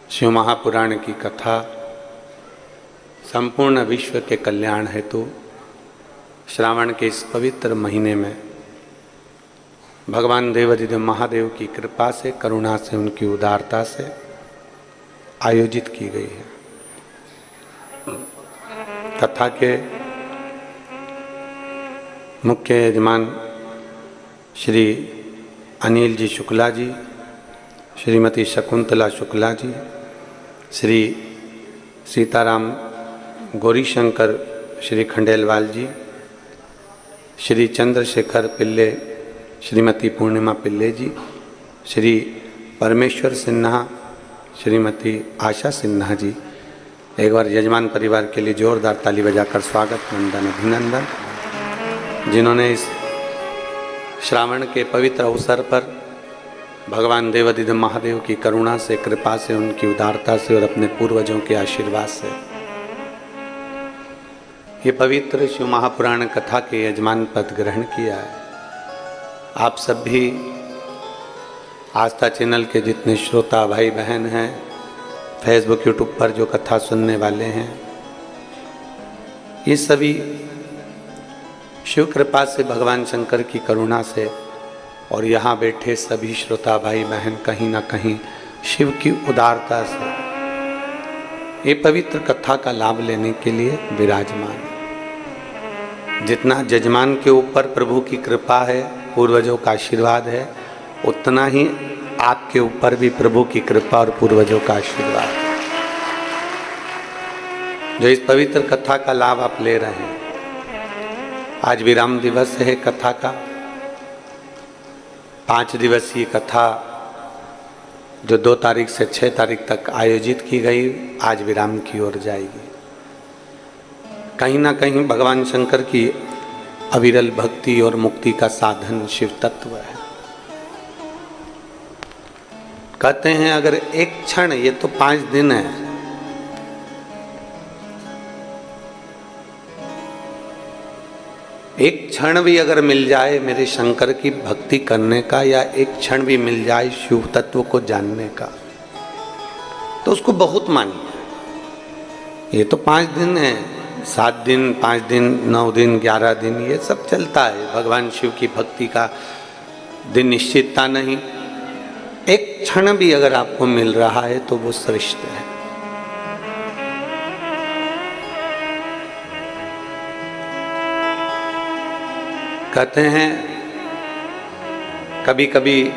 शिव महापुराण की कथा संपूर्ण विश्व के कल्याण हेतु श्रावण के इस पवित्र महीने में भगवान देवाधिदेव महादेव की कृपा से, करुणा से, उनकी उदारता से आयोजित की गई है। कथा के मुख्य यजमान श्री अनिल जी शुक्ला जी, श्रीमती शकुंतला शुक्ला जी, श्री सीताराम गौरीशंकर श्री खंडेलवाल जी, श्री चंद्रशेखर पिल्ले श्रीमती पूर्णिमा पिल्ले जी, श्री परमेश्वर सिन्हा श्रीमती आशा सिन्हा जी। एक बार यजमान परिवार के लिए जोरदार ताली बजाकर स्वागत, वंदन, अभिनंदन, जिन्होंने इस श्रावण के पवित्र अवसर पर भगवान देवाधिदेव महादेव की करुणा से, कृपा से, उनकी उदारता से और अपने पूर्वजों के आशीर्वाद से ये पवित्र शिव महापुराण कथा के यजमान पद ग्रहण किया है। आप सब भी आस्था चैनल के जितने श्रोता भाई बहन हैं, फेसबुक यूट्यूब पर जो कथा सुनने वाले हैं, ये सभी शिव कृपा से, भगवान शंकर की करुणा से और यहाँ बैठे सभी श्रोता भाई बहन कहीं ना कहीं शिव की उदारता से ये पवित्र कथा का लाभ लेने के लिए विराजमान है। जितना जजमान के ऊपर प्रभु की कृपा है, पूर्वजों का आशीर्वाद है, उतना ही आपके ऊपर भी प्रभु की कृपा और पूर्वजों का आशीर्वाद है, जो इस पवित्र कथा का लाभ आप ले रहे हैं। आज विराम दिवस है कथा का। 5 दिवसीय कथा जो 2 तारीख से 6 तारीख तक आयोजित की गई, आज विराम की ओर जाएगी। कहीं ना कहीं भगवान शंकर की अविरल भक्ति और मुक्ति का साधन शिव तत्व है। कहते हैं अगर एक क्षण, ये तो 5 दिन है, एक क्षण भी अगर मिल जाए मेरे शंकर की भक्ति करने का, या एक क्षण भी मिल जाए शिव तत्व को जानने का, तो उसको बहुत मानिए। ये तो 5 दिन है, 7 दिन, 5 दिन, 9 दिन, 11 दिन, ये सब चलता है। भगवान शिव की भक्ति का दिन निश्चितता नहीं। एक क्षण भी अगर आपको मिल रहा है तो वो श्रेष्ठ है। कहते हैं कभी कभी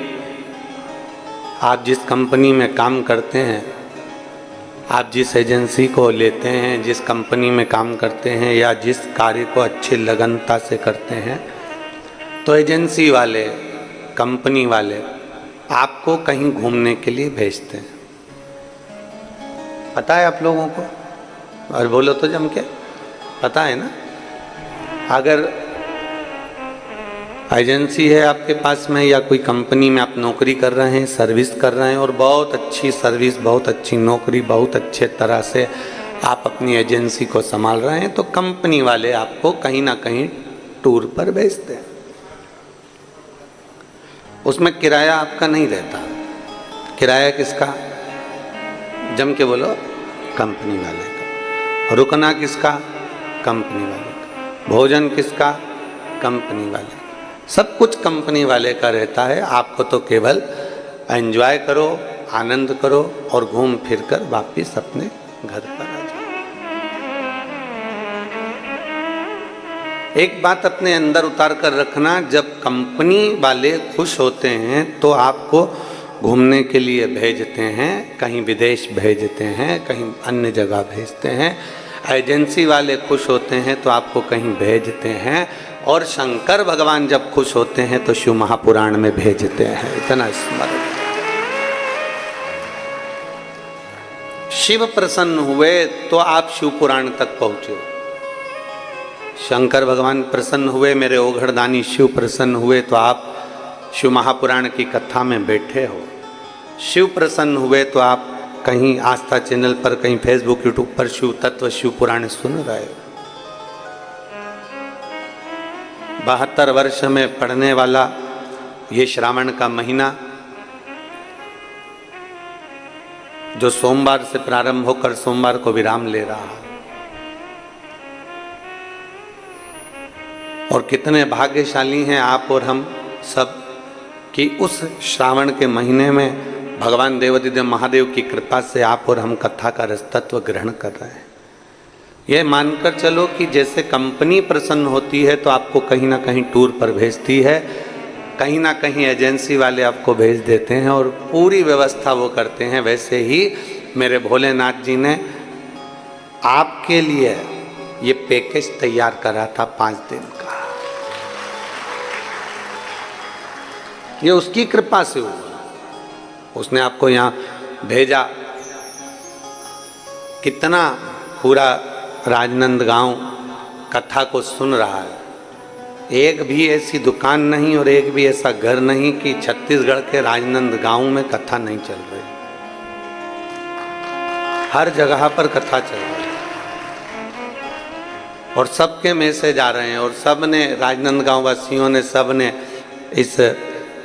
आप जिस कंपनी में काम करते हैं, आप जिस एजेंसी को लेते हैं, जिस कंपनी में काम करते हैं, या जिस कार्य को अच्छी लगनता से करते हैं, तो एजेंसी वाले, कंपनी वाले आपको कहीं घूमने के लिए भेजते हैं। पता है आप लोगों को? और बोलो तो जम के, पता है ना? अगर एजेंसी है आपके पास में, या कोई कंपनी में आप नौकरी कर रहे हैं, सर्विस कर रहे हैं, और बहुत अच्छी सर्विस, बहुत अच्छी नौकरी, बहुत अच्छे तरह से आप अपनी एजेंसी को संभाल रहे हैं, तो कंपनी वाले आपको कहीं ना कहीं टूर पर भेजते हैं। उसमें किराया आपका नहीं रहता। किराया किसका? जम के बोलो, कंपनी वाले का। रुकना किसका? कंपनी वाले का। भोजन किसका? कंपनी वाले का। सब कुछ कंपनी वाले का रहता है। आपको तो केवल एंजॉय करो, आनंद करो और घूम फिर कर वापिस अपने घर पर आ जाओ। एक बात अपने अंदर उतार कर रखना, जब कंपनी वाले खुश होते हैं तो आपको घूमने के लिए भेजते हैं, कहीं विदेश भेजते हैं, कहीं अन्य जगह भेजते हैं। एजेंसी वाले खुश होते हैं तो आपको कहीं भेजते हैं, और शंकर भगवान जब खुश होते हैं तो शिव महापुराण में भेजते हैं। इतना स्मरण। शिव प्रसन्न हुए तो आप शिव पुराण तक पहुंचे। शंकर भगवान प्रसन्न हुए, मेरे ओघड़दानी शिव प्रसन्न हुए तो आप शिव महापुराण की कथा में बैठे हो। शिव प्रसन्न हुए तो आप कहीं आस्था चैनल पर, कहीं फेसबुक यूट्यूब पर शिव तत्व, शिव पुराण सुन रहे हो। 72 वर्ष में पढ़ने वाला ये श्रावण का महीना जो सोमवार से प्रारंभ होकर सोमवार को विराम ले रहा है। और कितने भाग्यशाली हैं आप और हम सब कि उस श्रावण के महीने में भगवान देवाधिदेव महादेव की कृपा से आप और हम कथा का रसतत्व ग्रहण कर रहे हैं। यह मानकर चलो कि जैसे कंपनी प्रसन्न होती है तो आपको कहीं ना कहीं टूर पर भेजती है, कहीं ना कहीं एजेंसी वाले आपको भेज देते हैं और पूरी व्यवस्था वो करते हैं, वैसे ही मेरे भोलेनाथ जी ने आपके लिए ये पैकेज तैयार करा था 5 दिन का। ये उसकी कृपा से हुआ, उसने आपको यहाँ भेजा। कितना पूरा राजनांदगांव कथा को सुन रहा है। एक भी ऐसी दुकान नहीं और एक भी ऐसा घर नहीं कि छत्तीसगढ़ के राजनांदगांव में कथा नहीं चल रही। हर जगह पर कथा चल रही है और सबके मैसेज आ रहे हैं और सब ने, राजनांदगांव वासियों ने, सब ने इस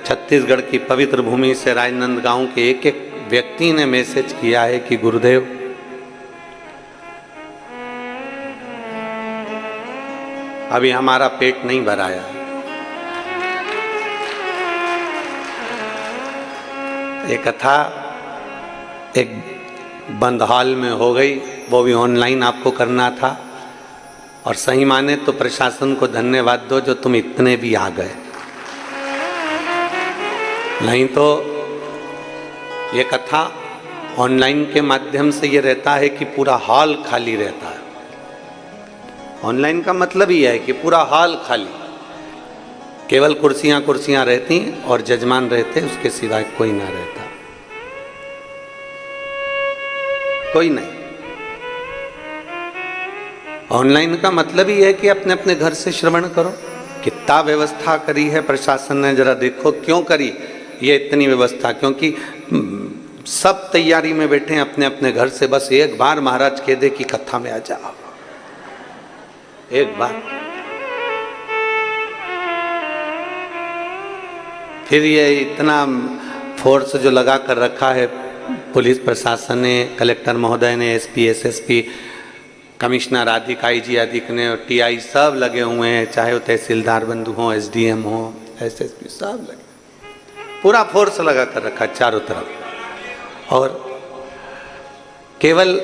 छत्तीसगढ़ की पवित्र भूमि से राजनांदगांव के एक एक व्यक्ति ने मैसेज किया है कि गुरुदेव अभी हमारा पेट नहीं भराया। एक कथा एक बंद हॉल में हो गई, वो भी ऑनलाइन आपको करना था। और सही माने तो प्रशासन को धन्यवाद दो जो तुम इतने भी आ गए, नहीं तो ये कथा ऑनलाइन के माध्यम से ये रहता है कि पूरा हॉल खाली रहता है। ऑनलाइन का मतलब ही है कि पूरा हॉल खाली, केवल कुर्सियां कुर्सियां रहती और जजमान रहते, उसके सिवाय कोई ना रहता, कोई नहीं। ऑनलाइन का मतलब ही है कि अपने अपने घर से श्रवण करो। कितना व्यवस्था करी है प्रशासन ने, जरा देखो क्यों करी ये इतनी व्यवस्था, क्योंकि सब तैयारी में बैठे हैं अपने अपने घर से, बस एक बार महाराज कह दे कि कथा में आ जाओ, एक बार। फिर ये इतना फोर्स जो लगा कर रखा है पुलिस प्रशासन ने, कलेक्टर महोदय ने, एसपी, एसएसपी, कमिश्नर आदि, आईजी आदि ने, टीआई सब लगे हुए हैं, चाहे वो तहसीलदार बंधु हो, एसडीएम हो, एसएसपी, सब लगे, पूरा फोर्स लगा कर रखा चारों तरफ। और केवल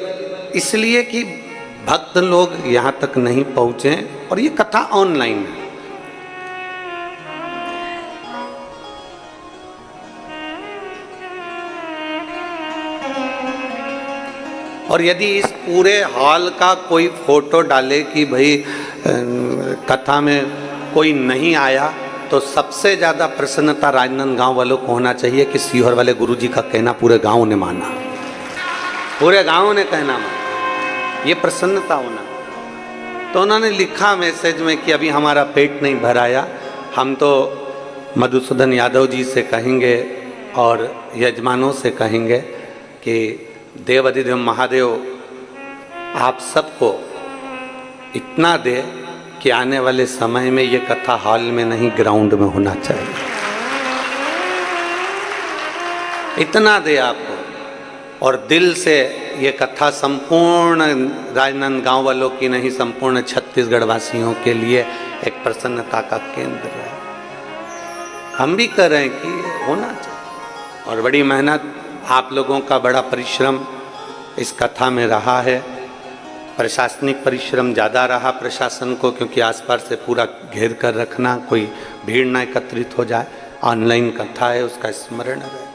इसलिए कि भक्त लोग यहाँ तक नहीं पहुँचे, और ये कथा ऑनलाइन है। और यदि इस पूरे हॉल का कोई फोटो डाले कि भाई कथा में कोई नहीं आया, तो सबसे ज़्यादा प्रसन्नता राजनांदगांव वालों को होना चाहिए कि सीहोर वाले गुरुजी का कहना पूरे गांव ने माना, पूरे गांव ने कहना माना, ये प्रसन्नता होना। तो उन्होंने लिखा मैसेज में कि अभी हमारा पेट नहीं भराया, हम तो मधुसूदन यादव जी से कहेंगे और यजमानों से कहेंगे कि देवाधिदेव महादेव आप सबको इतना दे कि आने वाले समय में ये कथा हॉल में नहीं ग्राउंड में होना चाहिए, इतना दे आपको। और दिल से ये कथा संपूर्ण राजनांदगांव वालों की नहीं, संपूर्ण छत्तीसगढ़ वासियों के लिए एक प्रसन्नता का केंद्र है। हम भी कर रहे हैं कि होना चाहिए। और बड़ी मेहनत, आप लोगों का बड़ा परिश्रम इस कथा में रहा है। प्रशासनिक परिश्रम ज़्यादा रहा प्रशासन को, क्योंकि आसपास से पूरा घेर कर रखना, कोई भीड़ ना एकत्रित हो जाए। ऑनलाइन कथा है, उसका स्मरण रहे।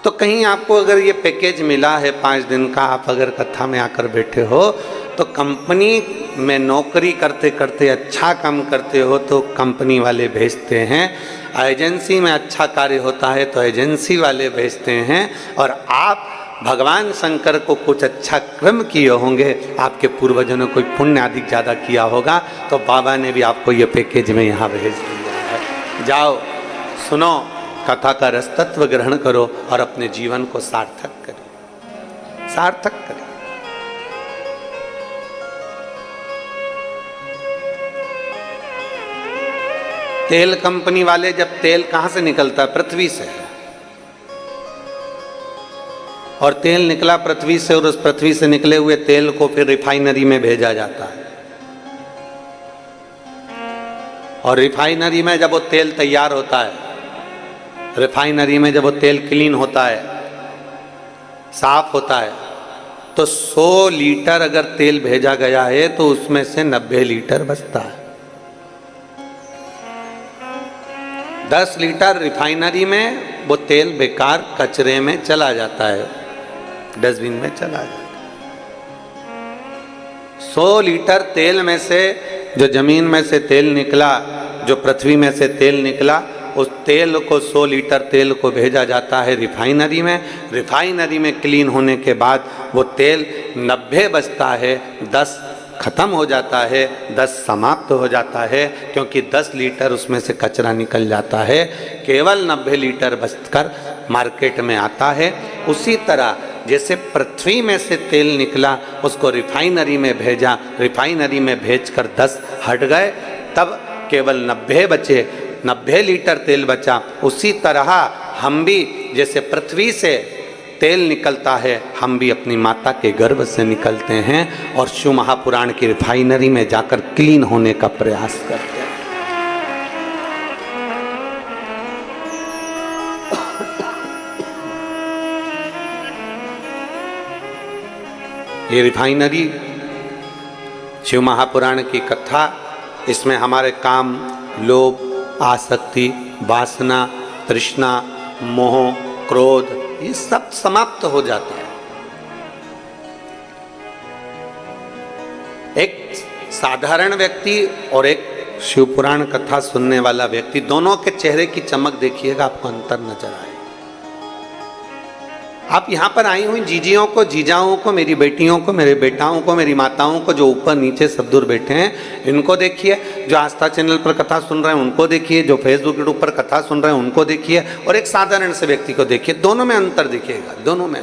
तो कहीं आपको अगर ये पैकेज मिला है 5 दिन का, आप अगर कथा में आकर बैठे हो, तो कंपनी में नौकरी करते करते अच्छा काम करते हो तो कंपनी वाले भेजते हैं, एजेंसी में अच्छा कार्य होता है तो एजेंसी वाले भेजते हैं। और आप भगवान शंकर को कुछ अच्छा कर्म किए होंगे, आपके पूर्वजों ने कोई पुण्य अधिक ज़्यादा किया होगा, तो बाबा ने भी आपको ये पैकेज में यहाँ भेज दिया है। जाओ, सुनो, कथा का रसतत्व ग्रहण करो और अपने जीवन को सार्थक करो, सार्थक करो। तेल कंपनी वाले, जब तेल कहाँ से निकलता है? पृथ्वी से। और तेल निकला पृथ्वी से, और उस पृथ्वी से निकले हुए तेल को फिर रिफाइनरी में भेजा जाता है। और रिफाइनरी में जब वो तेल तैयार होता है, रिफाइनरी में जब वो तेल क्लीन होता है, साफ होता है, तो 100 लीटर अगर तेल भेजा गया है तो उसमें से 90 लीटर बचता है। 10 लीटर रिफाइनरी में वो तेल बेकार कचरे में चला जाता है, डस्टबिन में चला जाता है। 100 लीटर तेल में से जो जमीन में से तेल निकला, जो पृथ्वी में से तेल निकला, उस तेल को 100 लीटर तेल को भेजा जाता है रिफाइनरी में। रिफाइनरी में क्लीन होने के बाद वो तेल 90 बचता है, 10 खत्म हो जाता है, 10 समाप्त हो जाता है, क्योंकि 10 लीटर उसमें से कचरा निकल जाता है, केवल 90 लीटर बचकर मार्केट में आता है। उसी तरह जैसे पृथ्वी में से तेल निकला, उसको रिफाइनरी में भेजा, रिफाइनरी में भेजकर 10 हट गए, तब केवल 90 बचे, 90 लीटर तेल बचा। उसी तरह हम भी जैसे पृथ्वी से तेल निकलता है, हम भी अपनी माता के गर्भ से निकलते हैं और शिव महापुराण की रिफाइनरी में जाकर क्लीन होने का प्रयास करते हैं। ये रिफाइनरी शिव महापुराण की कथा, इसमें हमारे काम, लोभ, आसक्ति, वासना, तृष्णा, मोह, क्रोध, ये सब समाप्त हो जाता है। एक साधारण व्यक्ति और एक शिव पुराण कथा सुनने वाला व्यक्ति, दोनों के चेहरे की चमक देखिएगा, आपको अंतर नजर आए। आप यहाँ पर आई हुई जीजियों को, जीजाओं को, मेरी बेटियों को, मेरे बेटाओं को, मेरी माताओं को, जो ऊपर नीचे सब दूर बैठे हैं, इनको देखिए। जो आस्था चैनल पर कथा सुन रहे हैं उनको देखिए, जो फेसबुक यूट्यूब पर कथा सुन रहे हैं उनको देखिए, और एक साधारण से व्यक्ति को देखिए। दोनों में अंतर दिखेगा, दोनों में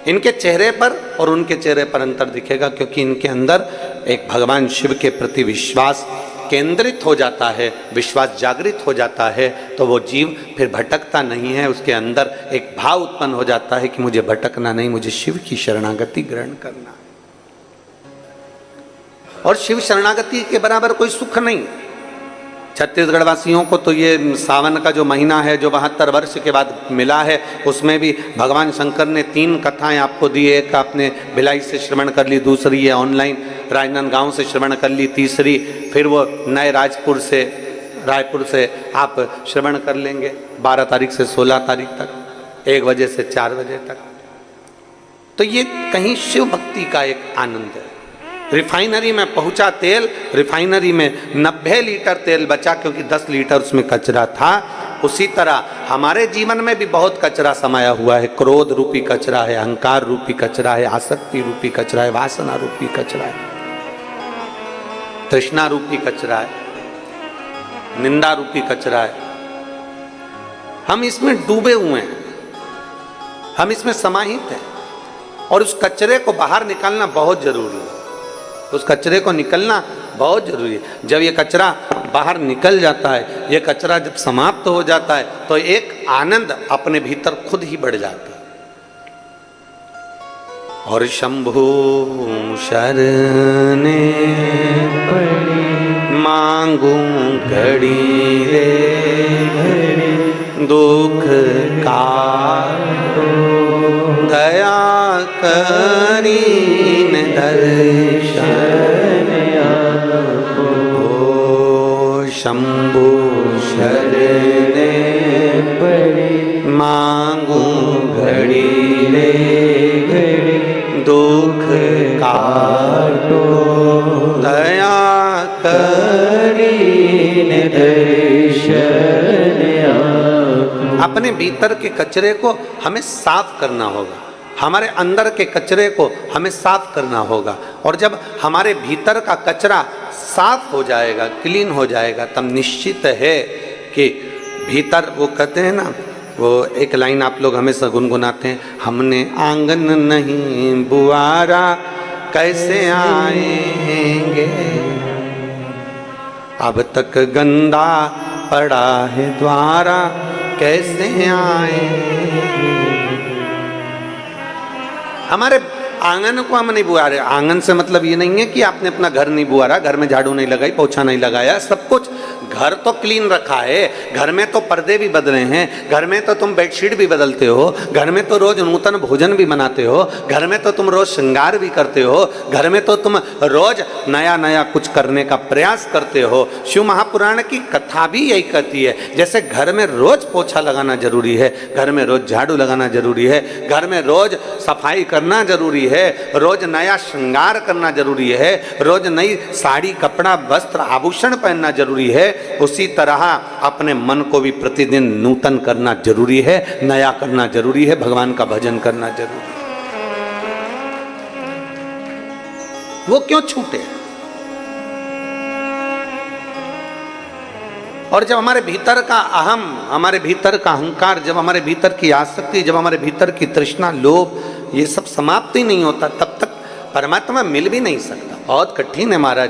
इनके चेहरे पर और उनके चेहरे पर अंतर दिखेगा, क्योंकि इनके अंदर एक भगवान शिव के प्रति विश्वास केंद्रित हो जाता है, विश्वास जागृत हो जाता है, तो वो जीव फिर भटकता नहीं है। उसके अंदर एक भाव उत्पन्न हो जाता है कि मुझे भटकना नहीं, मुझे शिव की शरणागति ग्रहण करना है। और शिव शरणागति के बराबर कोई सुख नहीं। छत्तीसगढ़ वासियों को तो ये सावन का जो महीना है, जो 72 वर्ष के बाद मिला है, उसमें भी भगवान शंकर ने 3 कथाएं आपको दी। एक आपने भिलाई से श्रवण कर ली, दूसरी ये ऑनलाइन राजनांदगांव से श्रवण कर ली, तीसरी फिर वो नए रायपुर से आप श्रवण कर लेंगे 12 तारीख से 16 तारीख तक, 1 बजे से 4 बजे तक। तो ये कहीं शिव भक्ति का एक आनंद है। रिफाइनरी में पहुंचा तेल, रिफाइनरी में 90 लीटर तेल बचा, क्योंकि 10 लीटर उसमें कचरा था। उसी तरह हमारे जीवन में भी बहुत कचरा समाया हुआ है। क्रोध रूपी कचरा है, अहंकार रूपी कचरा है, आसक्ति रूपी कचरा है, वासना रूपी कचरा है, तृष्णा रूपी कचरा है, निंदा रूपी कचरा है। हम इसमें डूबे हुए हैं, हम इसमें समाहित हैं, और उस कचरे को बाहर निकालना बहुत जरूरी है। उस कचरे को निकलना बहुत जरूरी है। जब ये कचरा बाहर निकल जाता है, ये कचरा जब समाप्त हो जाता है, तो एक आनंद अपने भीतर खुद ही बढ़ जाता है। और शंभु शरणे मांगू घड़ी रे दुख काटो, दया करीन दर्शन आपो। शंभु शरणे मांगू घड़ी रे दुख काटो, दया करीन दर्शन आपो। अपने भीतर के कचरे को हमें साफ करना होगा, हमारे अंदर के कचरे को हमें साफ करना होगा। और जब हमारे भीतर का कचरा साफ हो जाएगा, क्लीन हो जाएगा, तब निश्चित है कि भीतर, वो कहते हैं ना, वो एक लाइन आप लोग हमेशा गुनगुनाते हैं, हमने आंगन नहीं बुआरा कैसे आएंगे, अब तक गंदा पड़ा है द्वारा कैसे आएंगे। हमारे आंगन को हम नहीं बुआ रहे। आंगन से मतलब ये नहीं है कि आपने अपना घर नहीं बुआ रहा, घर में झाड़ू नहीं लगाई, पोछा नहीं लगाया, सब कुछ घर तो क्लीन रखा है। घर में तो पर्दे भी बदले हैं, घर में तो तुम बेडशीट भी बदलते हो, घर में तो रोज नूतन भोजन भी बनाते हो, घर में तो तुम रोज श्रृंगार भी करते हो, घर में तो तुम रोज नया नया कुछ करने का प्रयास करते हो। शिव महापुराण की कथा भी यही कहती है, जैसे घर में रोज पोछा लगाना जरूरी है, घर में रोज झाड़ू लगाना जरूरी है, घर में रोज सफाई करना जरूरी है, रोज नया श्रृंगार करना जरूरी है, रोज नई साड़ी कपड़ा वस्त्र आभूषण पहनना जरूरी है, उसी तरह अपने मन को भी प्रतिदिन नूतन करना जरूरी है, नया करना जरूरी है, भगवान का भजन करना जरूरी है। वो क्यों छूटे? और जब हमारे भीतर का अहम, हमारे भीतर का अहंकार, जब हमारे भीतर की आसक्ति, जब हमारे भीतर की तृष्णा, लोभ, ये सब समाप्त ही नहीं होता, तब तक परमात्मा मिल भी नहीं सकता। बहुत कठिन है महाराज।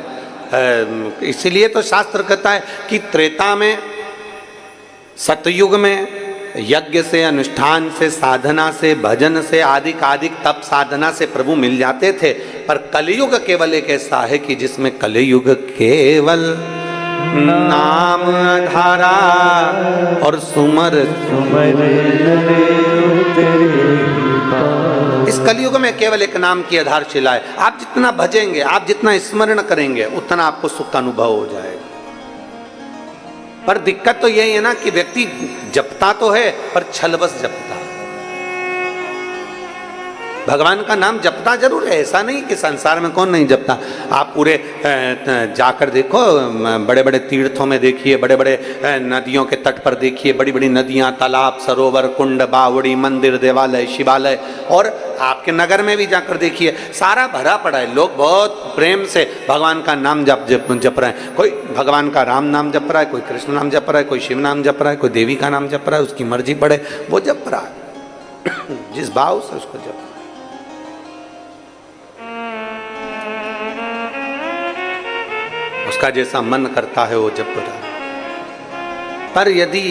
इसीलिए तो शास्त्र कहता है कि त्रेता में, सतयुग में यज्ञ से, अनुष्ठान से, साधना से, भजन से, आदिक तप साधना से प्रभु मिल जाते थे। पर कलयुग केवल एक ऐसा है कि जिसमें कलयुग केवल नाम धारा और सुमर इस कलयुग में केवल एक नाम की आधारशिला है। आप जितना भजेंगे, आप जितना स्मरण करेंगे, उतना आपको सुख का अनुभव हो जाएगा। पर दिक्कत तो यही है ना कि व्यक्ति जपता तो है पर छलबस जपता। भगवान का नाम जपता जरूर है, ऐसा नहीं कि संसार में कौन नहीं जपता। आप पूरे जाकर देखो, बड़े बड़े तीर्थों में देखिए, बड़े बड़े नदियों के तट पर देखिए, बड़ी बड़ी नदियां, तालाब, सरोवर, कुंड, बावड़ी, मंदिर, देवालय, शिवालय, और आपके नगर में भी जाकर देखिए, सारा भरा पड़ा है। लोग बहुत प्रेम से भगवान का नाम जप रहे हैं। कोई भगवान का राम नाम जप रहा है, कोई कृष्ण नाम जप रहा है, कोई शिव नाम जप रहा है, कोई देवी का नाम जप रहा है, उसकी मर्जी पड़े वो जप रहा है जिस भाव से उसको जप। उसका जैसा मन करता है वो जप रहा है। पर यदि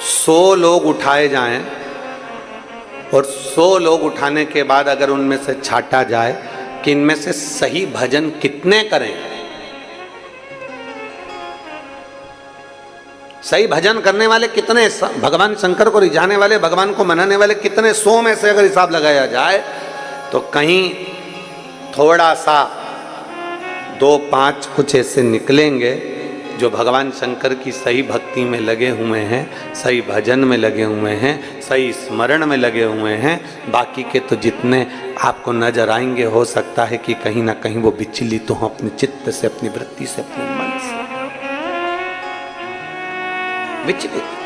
100 लोग उठाए जाएं और 100 लोग उठाने के बाद अगर उनमें से छाटा जाए कि इनमें से सही भजन कितने करें, सही भजन करने वाले कितने, भगवान शंकर को रिझाने वाले, भगवान को मनाने वाले कितने, 100 में से अगर हिसाब लगाया जाए तो कहीं थोड़ा सा 2-5 कुछ ऐसे निकलेंगे जो भगवान शंकर की सही भक्ति में लगे हुए हैं, सही भजन में लगे हुए हैं, सही स्मरण में लगे हुए हैं। बाकी के तो जितने आपको नजर आएंगे, हो सकता है कि कहीं ना कहीं वो विचलित हो अपने चित्त से, अपनी वृत्ति से, अपने मन से विचलित।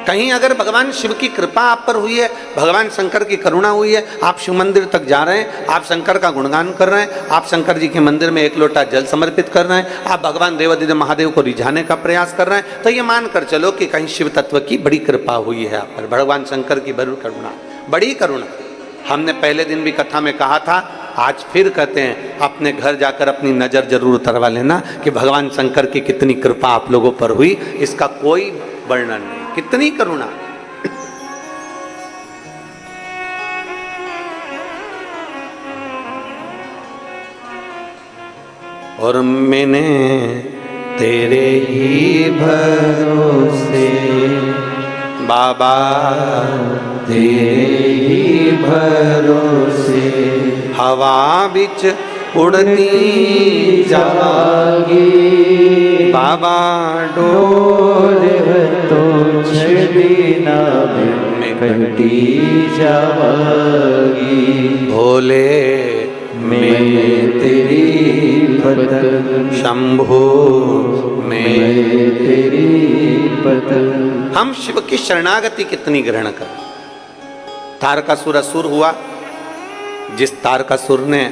कहीं अगर भगवान शिव की कृपा आप पर हुई है, भगवान शंकर की करुणा हुई है, आप शिव मंदिर तक जा रहे हैं, आप शंकर का गुणगान कर रहे हैं, आप शंकर जी के मंदिर में 1 लोटा जल समर्पित कर रहे हैं, आप भगवान देवादिदेव महादेव को रिझाने का प्रयास कर रहे हैं, तो ये मानकर चलो कि कहीं शिव तत्व की बड़ी कृपा हुई है आप पर, भगवान शंकर की बड़ी करुणा, बड़ी करुणा। हमने पहले दिन भी कथा में कहा था, आज फिर कहते हैं, अपने घर जाकर अपनी नजर जरूर उतरवा लेना कि भगवान शंकर की कितनी कृपा आप लोगों पर हुई, इसका कोई वर्णन नहीं, कितनी करुणा। और मैंने तेरे ही भरोसे बाबा, तेरे ही भरोसे हवा बिच उड़ती जागी बाबा, डोर तो छड़ीना में कटी जावागी। भोले मैं तेरी पतंग, शंभो मैं तेरी पतंग। हम शिव की शरणागति कितनी ग्रहण करें। तारकासुर असुर हुआ, जिस तारकासुर ने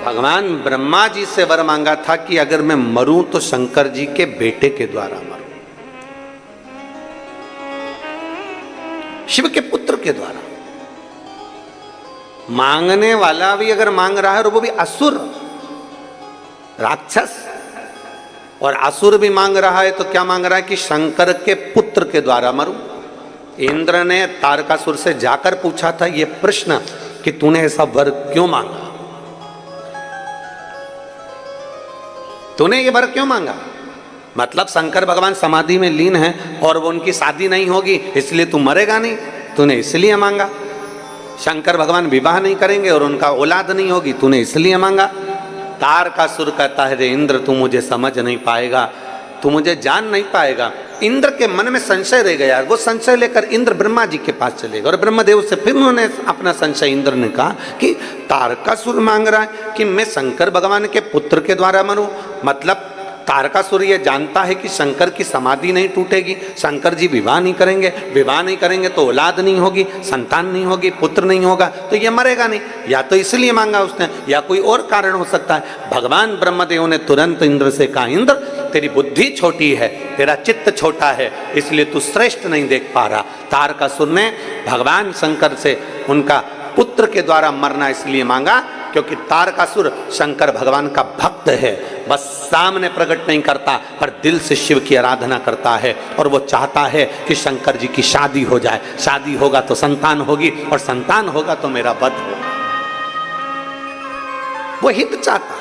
भगवान ब्रह्मा जी से वर मांगा था कि अगर मैं मरूं तो शंकर जी के बेटे के द्वारा मरूं, शिव के पुत्र के द्वारा। मांगने वाला भी अगर मांग रहा है और वो भी असुर, राक्षस, और असुर भी मांग रहा है तो क्या मांग रहा है कि शंकर के पुत्र के द्वारा मरूं। इंद्र ने तारकासुर से जाकर पूछा था ये प्रश्न कि तूने ऐसा वर क्यों मांगा, तूने ये वर क्यों मांगा। मतलब शंकर भगवान समाधि में लीन है और वो उनकी शादी नहीं होगी इसलिए तू मरेगा नहीं, तूने इसलिए मांगा। शंकर भगवान विवाह नहीं करेंगे और उनका औलाद नहीं होगी, तूने इसलिए मांगा। तारकासुर कहता है रे इंद्र तू मुझे समझ नहीं पाएगा, तू मुझे जान नहीं पाएगा। इंद्र के मन में संशय रह गया, वो संशय लेकर इंद्र ब्रह्मा जी के पास चले गए और ब्रह्मदेव से फिर उन्होंने अपना संशय इंद्र ने कहा कि तारकासुर मांग रहा है कि मैं शंकर भगवान के पुत्र के द्वारा मरूं। मतलब तारकासुर ये जानता है कि शंकर की समाधि नहीं टूटेगी, शंकर जी विवाह नहीं करेंगे, विवाह नहीं करेंगे तो औलाद नहीं होगी, संतान नहीं होगी, पुत्र नहीं होगा तो ये मरेगा नहीं। या तो इसलिए मांगा उसने या कोई और कारण हो सकता है। भगवान ब्रह्मदेव ने तुरंत इंद्र से कहा इंद्र तेरी बुद्धि छोटी है, तेरा चित्त छोटा है, इसलिए तू श्रेष्ठ नहीं देख पा रहा। तारकासुर ने भगवान शंकर से उनका पुत्र के द्वारा मरना इसलिए मांगा क्योंकि तारकासुर शंकर भगवान का भक्त है, बस सामने प्रकट नहीं करता पर दिल से शिव की आराधना करता है और वो चाहता है कि शंकर जी की शादी हो जाए, शादी होगा तो संतान होगी और संतान होगा तो मेरा वध होगा। वो हित चाहता है।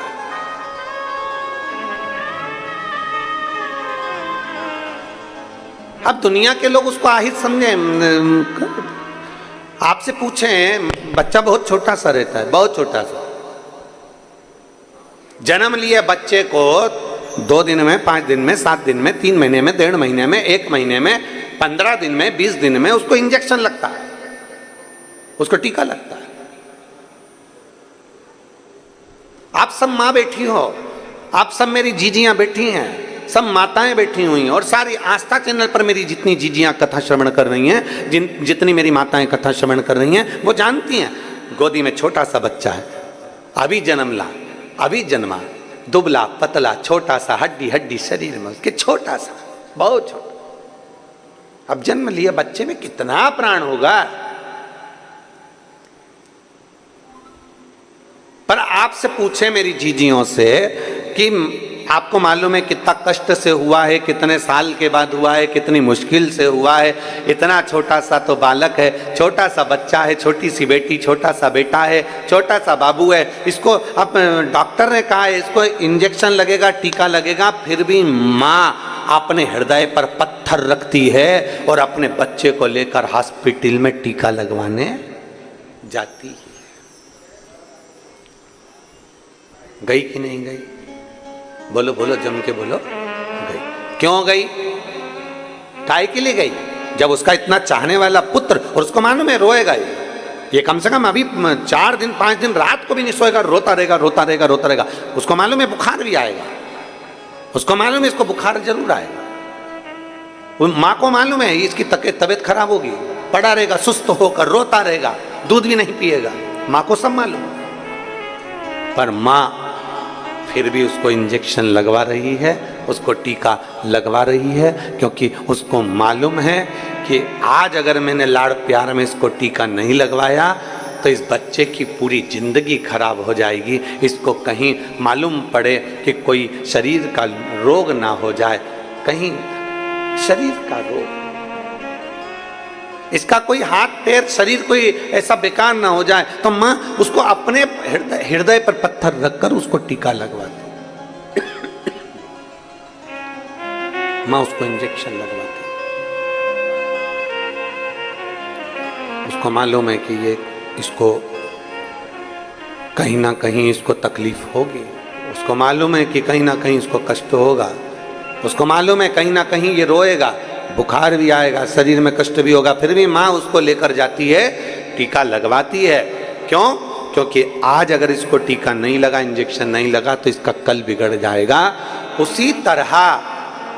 अब दुनिया के लोग उसको आहित समझे। आपसे पूछें, बच्चा बहुत छोटा सा रहता है, बहुत छोटा सा, जन्म लिए बच्चे को 2 दिन में, 5 दिन में, 7 दिन में, 3 महीने में, 1.5 महीने में, 1 महीने में, 15 दिन में, 20 दिन में उसको इंजेक्शन लगता है, उसको टीका लगता है। आप सब माँ बैठी हो, आप सब मेरी जीजियां बैठी हैं, सब माताएं बैठी हुई हैं और सारी आस्था चैनल पर मेरी जितनी जीजियां कथा श्रवण कर रही हैं, जितनी मेरी माताएं कथा श्रवण कर रही हैं, वो जानती हैं गोदी में छोटा सा बच्चा है, अभी अभी जन्मा, दुबला पतला छोटा सा, हड्डी हड्डी शरीर में उसके छोटा सा, बहुत छोटा। अब जन्म लिए बच्चे में कितना प्राण होगा। पर आपसे पूछे मेरी जीजियों से कि आपको मालूम है कितना कष्ट से हुआ है, कितने साल के बाद हुआ है, कितनी मुश्किल से हुआ है। इतना छोटा सा तो बालक है, छोटा सा बच्चा है, छोटी सी बेटी, छोटा सा बेटा है, छोटा सा बाबू है। इसको अब डॉक्टर ने कहा है इसको इंजेक्शन लगेगा, टीका लगेगा, फिर भी माँ अपने हृदय पर पत्थर रखती है और अपने बच्चे को लेकर हॉस्पिटल में टीका लगवाने जाती है। गई कि नहीं गई? बोलो बोलो, जम के बोलो। गई। क्यों गई? काय के लिए गई? जब उसका इतना चाहने वाला पुत्र, और उसको मालूम है रोएगा ये कम से कम अभी 4 दिन 5 दिन रात को भी नहीं सोएगा, रोता रहेगा रोता रहेगा रोता रहेगा। उसको मालूम है बुखार भी आएगा, उसको मालूम है इसको बुखार जरूर आएगा। माँ को मालूम है इसकी तबीयत खराब होगी, पड़ा रहेगा सुस्त होकर, रोता रहेगा, दूध भी नहीं पिएगा, माँ को सब मालूम। पर माँ फिर भी उसको इंजेक्शन लगवा रही है, उसको टीका लगवा रही है, क्योंकि उसको मालूम है कि आज अगर मैंने लाड़ प्यार में इसको टीका नहीं लगवाया तो इस बच्चे की पूरी जिंदगी खराब हो जाएगी। इसको कहीं मालूम पड़े कि कोई शरीर का रोग ना हो जाए, कहीं शरीर का रोग, इसका कोई हाथ पैर शरीर कोई ऐसा बेकार ना हो जाए, तो माँ उसको अपने हृदय पर पत्थर रखकर उसको टीका लगवाती, माँ उसको इंजेक्शन लगवाती। उसको मालूम है कि ये इसको कहीं ना कहीं इसको तकलीफ होगी, उसको मालूम है कि कहीं ना कहीं इसको कष्ट होगा, उसको मालूम है कहीं ना कहीं ये रोएगा, बुखार भी आएगा, शरीर में कष्ट भी होगा, फिर भी माँ उसको लेकर जाती है, टीका लगवाती है। क्यों? क्योंकि आज अगर इसको टीका नहीं लगा, इंजेक्शन नहीं लगा तो इसका कल बिगड़ जाएगा। उसी तरह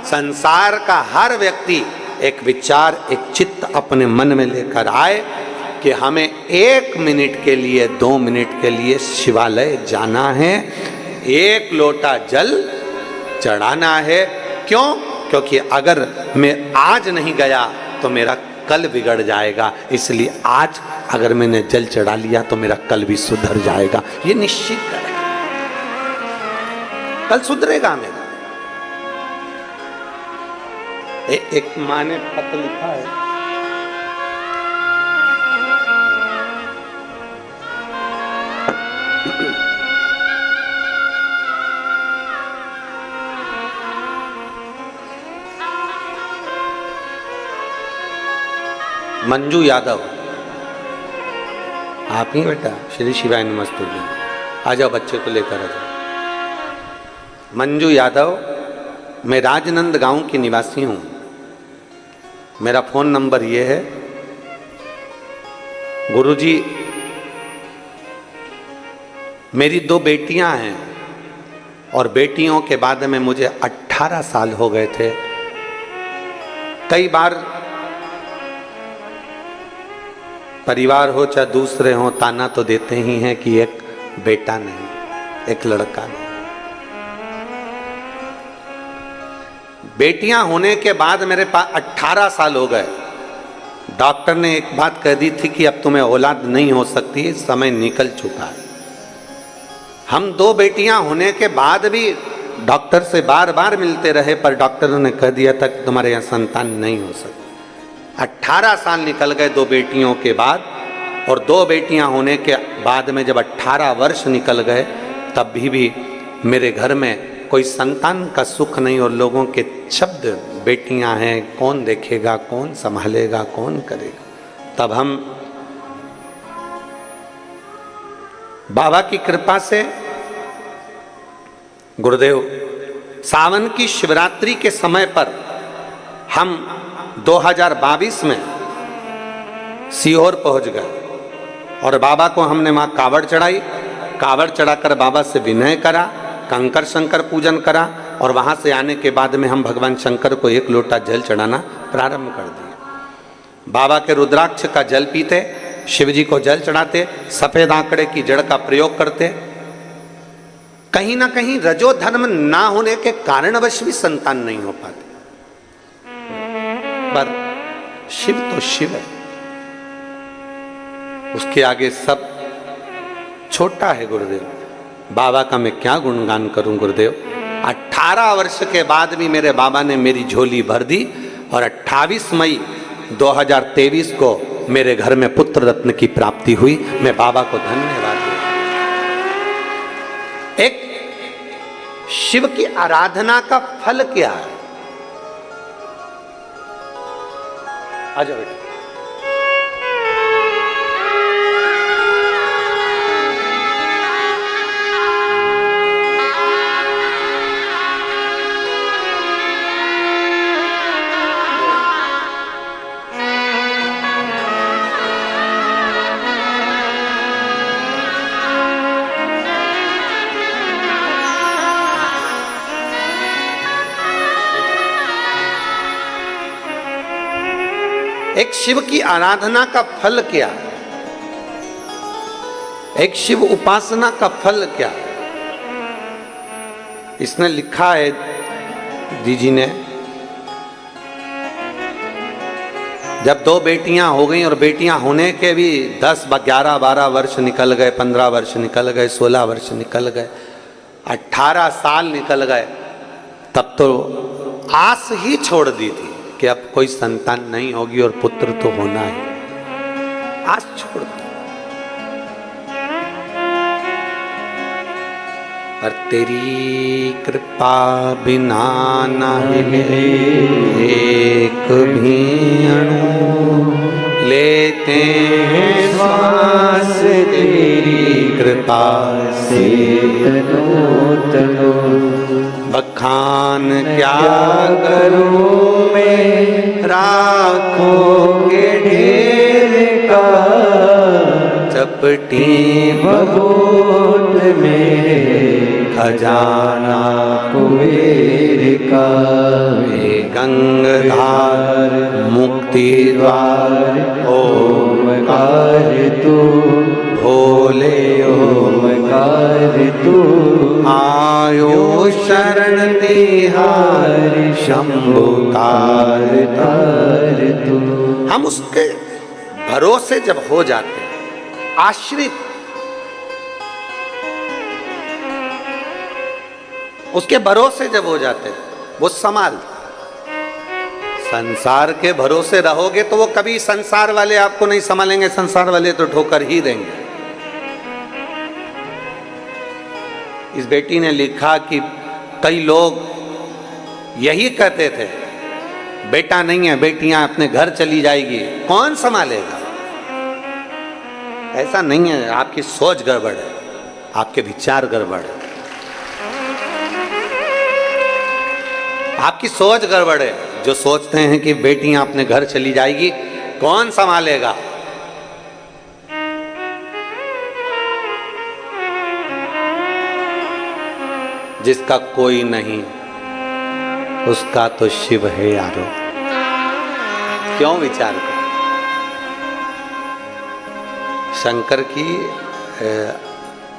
संसार का हर व्यक्ति एक विचार, एक चित्त अपने मन में लेकर आए कि हमें 1 मिनट के लिए, 2 मिनट के लिए शिवालय जाना है, 1 लोटा जल चढ़ाना है। क्यों? क्योंकि अगर मैं आज नहीं गया तो मेरा कल बिगड़ जाएगा, इसलिए आज अगर मैंने जल चढ़ा लिया तो मेरा कल भी सुधर जाएगा। ये निश्चित है, कल सुधरेगा मेरा। एक माँ ने पत्र लिखा है, मंजू यादव, आप ही बेटा? श्री शिवाय नमस्तुभ्यं। आ जाओ, बच्चे को लेकर आ जाओ। मंजू यादव, मैं राजनंद गांव की निवासी हूं। मेरा फोन नंबर ये है। गुरुजी, मेरी 2 बेटियां हैं और बेटियों के बाद में मुझे 18 साल हो गए थे। कई बार परिवार हो चाहे दूसरे हो, ताना तो देते ही हैं कि एक बेटा नहीं, एक लड़का नहीं। बेटियां होने के बाद मेरे पास 18 साल हो गए। डॉक्टर ने एक बात कह दी थी कि अब तुम्हें औलाद नहीं हो सकती, समय निकल चुका है। हम 2 बेटियां होने के बाद भी डॉक्टर से बार बार मिलते रहे, पर डॉक्टरों ने कह दिया था कि तुम्हारे यहाँ संतान नहीं हो सकती। 18 साल निकल गए 2 बेटियों के बाद, और 2 बेटियां होने के बाद में जब 18 वर्ष निकल गए, तब भी मेरे घर में कोई संतान का सुख नहीं। और लोगों के शब्द, बेटियां हैं, कौन देखेगा, कौन संभालेगा, कौन करेगा। तब हम बाबा की कृपा से, गुरुदेव, सावन की शिवरात्रि के समय पर हम 2022 में सीहोर पहुंच गए और बाबा को हमने वहाँ कावड़ चढ़ाई। कावड़ चढ़ाकर बाबा से विनय करा, कंकर शंकर पूजन करा, और वहाँ से आने के बाद में हम भगवान शंकर को 1 लोटा जल चढ़ाना प्रारंभ कर दिया। बाबा के रुद्राक्ष का जल पीते, शिव जी को जल चढ़ाते, सफेद आंकड़े की जड़ का प्रयोग करते। कहीं ना कहीं रजो धर्म ना होने के कारणवश भी संतान नहीं हो पाते, पर शिव तो शिव है, उसके आगे सब छोटा है। गुरुदेव, बाबा का मैं क्या गुणगान करूं गुरुदेव। 18 वर्ष के बाद भी मेरे बाबा ने मेरी झोली भर दी, और 28 मई 2023 को मेरे घर में पुत्र रत्न की प्राप्ति हुई। मैं बाबा को धन्यवाद देता हूं। एक शिव की आराधना का फल क्या है? आ जाओ बेटा। एक शिव की आराधना का फल क्या? एक शिव उपासना का फल क्या? इसने लिखा है दीजी ने, जब 2 बेटियां हो गई और बेटियां होने के भी 10, 11, 12 वर्ष निकल गए, 15 वर्ष निकल गए, 16 वर्ष निकल गए, 18 साल निकल गए, तब तो आस ही छोड़ दी थी कि अब कोई संतान नहीं होगी और पुत्र तो होना ही। आस छोड़ दी। पर तेरी कृपा बिना न हिले एक भी अणु, लेते हैं श्वास तेरी कृपा से तनो तनो। बखान क्या करूं मैं राखों के ढेर का, चपटी भगोट में खजाना कुबेर का। वे गंगाधार मुक्ति द्वार ओमकार तू, भोले ओमकार तू। आयो शरण तिहार शंभुकार तार तू। हम उसके भरोसे जब हो जाते हैं, आश्रित, उसके भरोसे जब हो जाते हैं, वो संभाल संसार के भरोसे रहोगे तो वो कभी संसार वाले आपको नहीं संभालेंगे, संसार वाले तो ठोकर ही देंगे। इस बेटी ने लिखा कि कई लोग यही कहते थे, बेटा नहीं है, बेटियां अपने घर चली जाएगी, कौन संभालेगा। ऐसा नहीं है, आपकी सोच गड़बड़ है, आपके विचार गड़बड़ है, आपकी सोच गड़बड़ है। जो सोचते हैं कि बेटियां अपने घर चली जाएगी, कौन संभालेगा। जिसका कोई नहीं उसका तो शिव है यारो। क्यों विचार कर। शंकर की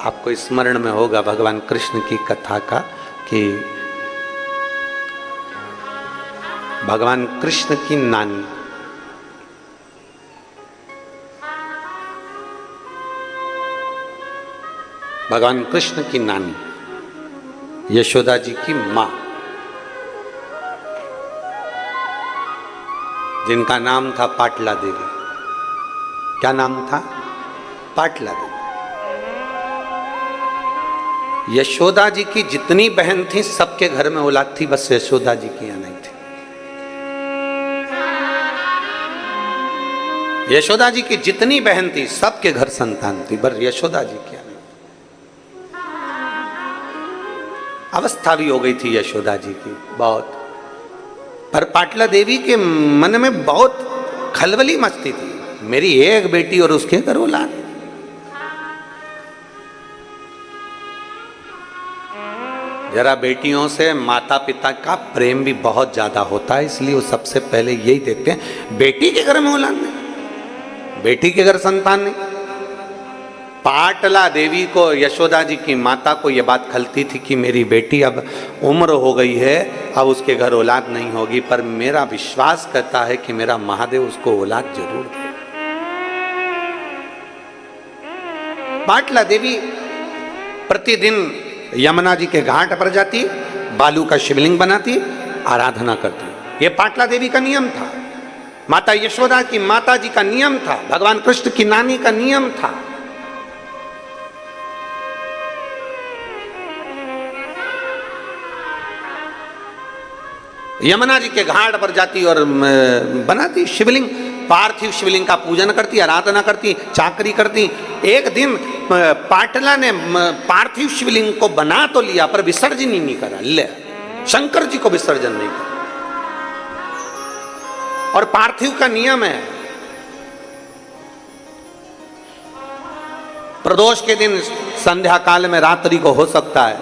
आपको स्मरण में होगा भगवान कृष्ण की कथा का कि भगवान कृष्ण की नानी भगवान कृष्ण की नानी यशोदा जी की मां, जिनका नाम था पाटला देवी। क्या नाम था? पाटला देवी। यशोदा जी की जितनी बहन थी सबके घर में औलाद थी, बस यशोदा जी की यहाँ नहीं थी। यशोदा जी की जितनी बहन थी सबके घर संतान थी, पर यशोदा जी की यहाँ नहीं। अवस्था भी हो गई थी यशोदा जी की बहुत, पर पाटला देवी के मन में बहुत खलबली मचती थी, मेरी एक बेटी और उसके घर औलाद। जरा बेटियों से माता पिता का प्रेम भी बहुत ज्यादा होता है, इसलिए वो सबसे पहले यही देखते हैं, बेटी के घर में औलाद नहीं, बेटी के घर संतान नहीं। पाटला देवी को, यशोदा जी की माता को यह बात खलती थी कि मेरी बेटी अब उम्र हो गई है, अब उसके घर औलाद नहीं होगी, पर मेरा विश्वास कहता है कि मेरा महादेव उसको औलाद जरूर दे। पाटला देवी प्रतिदिन यमुना जी के घाट पर जाती, बालू का शिवलिंग बनाती, आराधना करती। ये पाटला देवी का नियम था, माता यशोदा की माता जी का नियम था, भगवान कृष्ण की नानी का नियम था। यमुना जी के घाट पर जाती और बनाती शिवलिंग, पार्थिव शिवलिंग का पूजन करती, आराधना करती, चाकरी करती। एक दिन पाटला ने पार्थिव शिवलिंग को बना तो लिया पर विसर्जन ही नहीं करा, ले शंकर जी को विसर्जन नहीं करा। और पार्थिव का नियम है, प्रदोष के दिन संध्या काल में रात्रि को हो सकता है,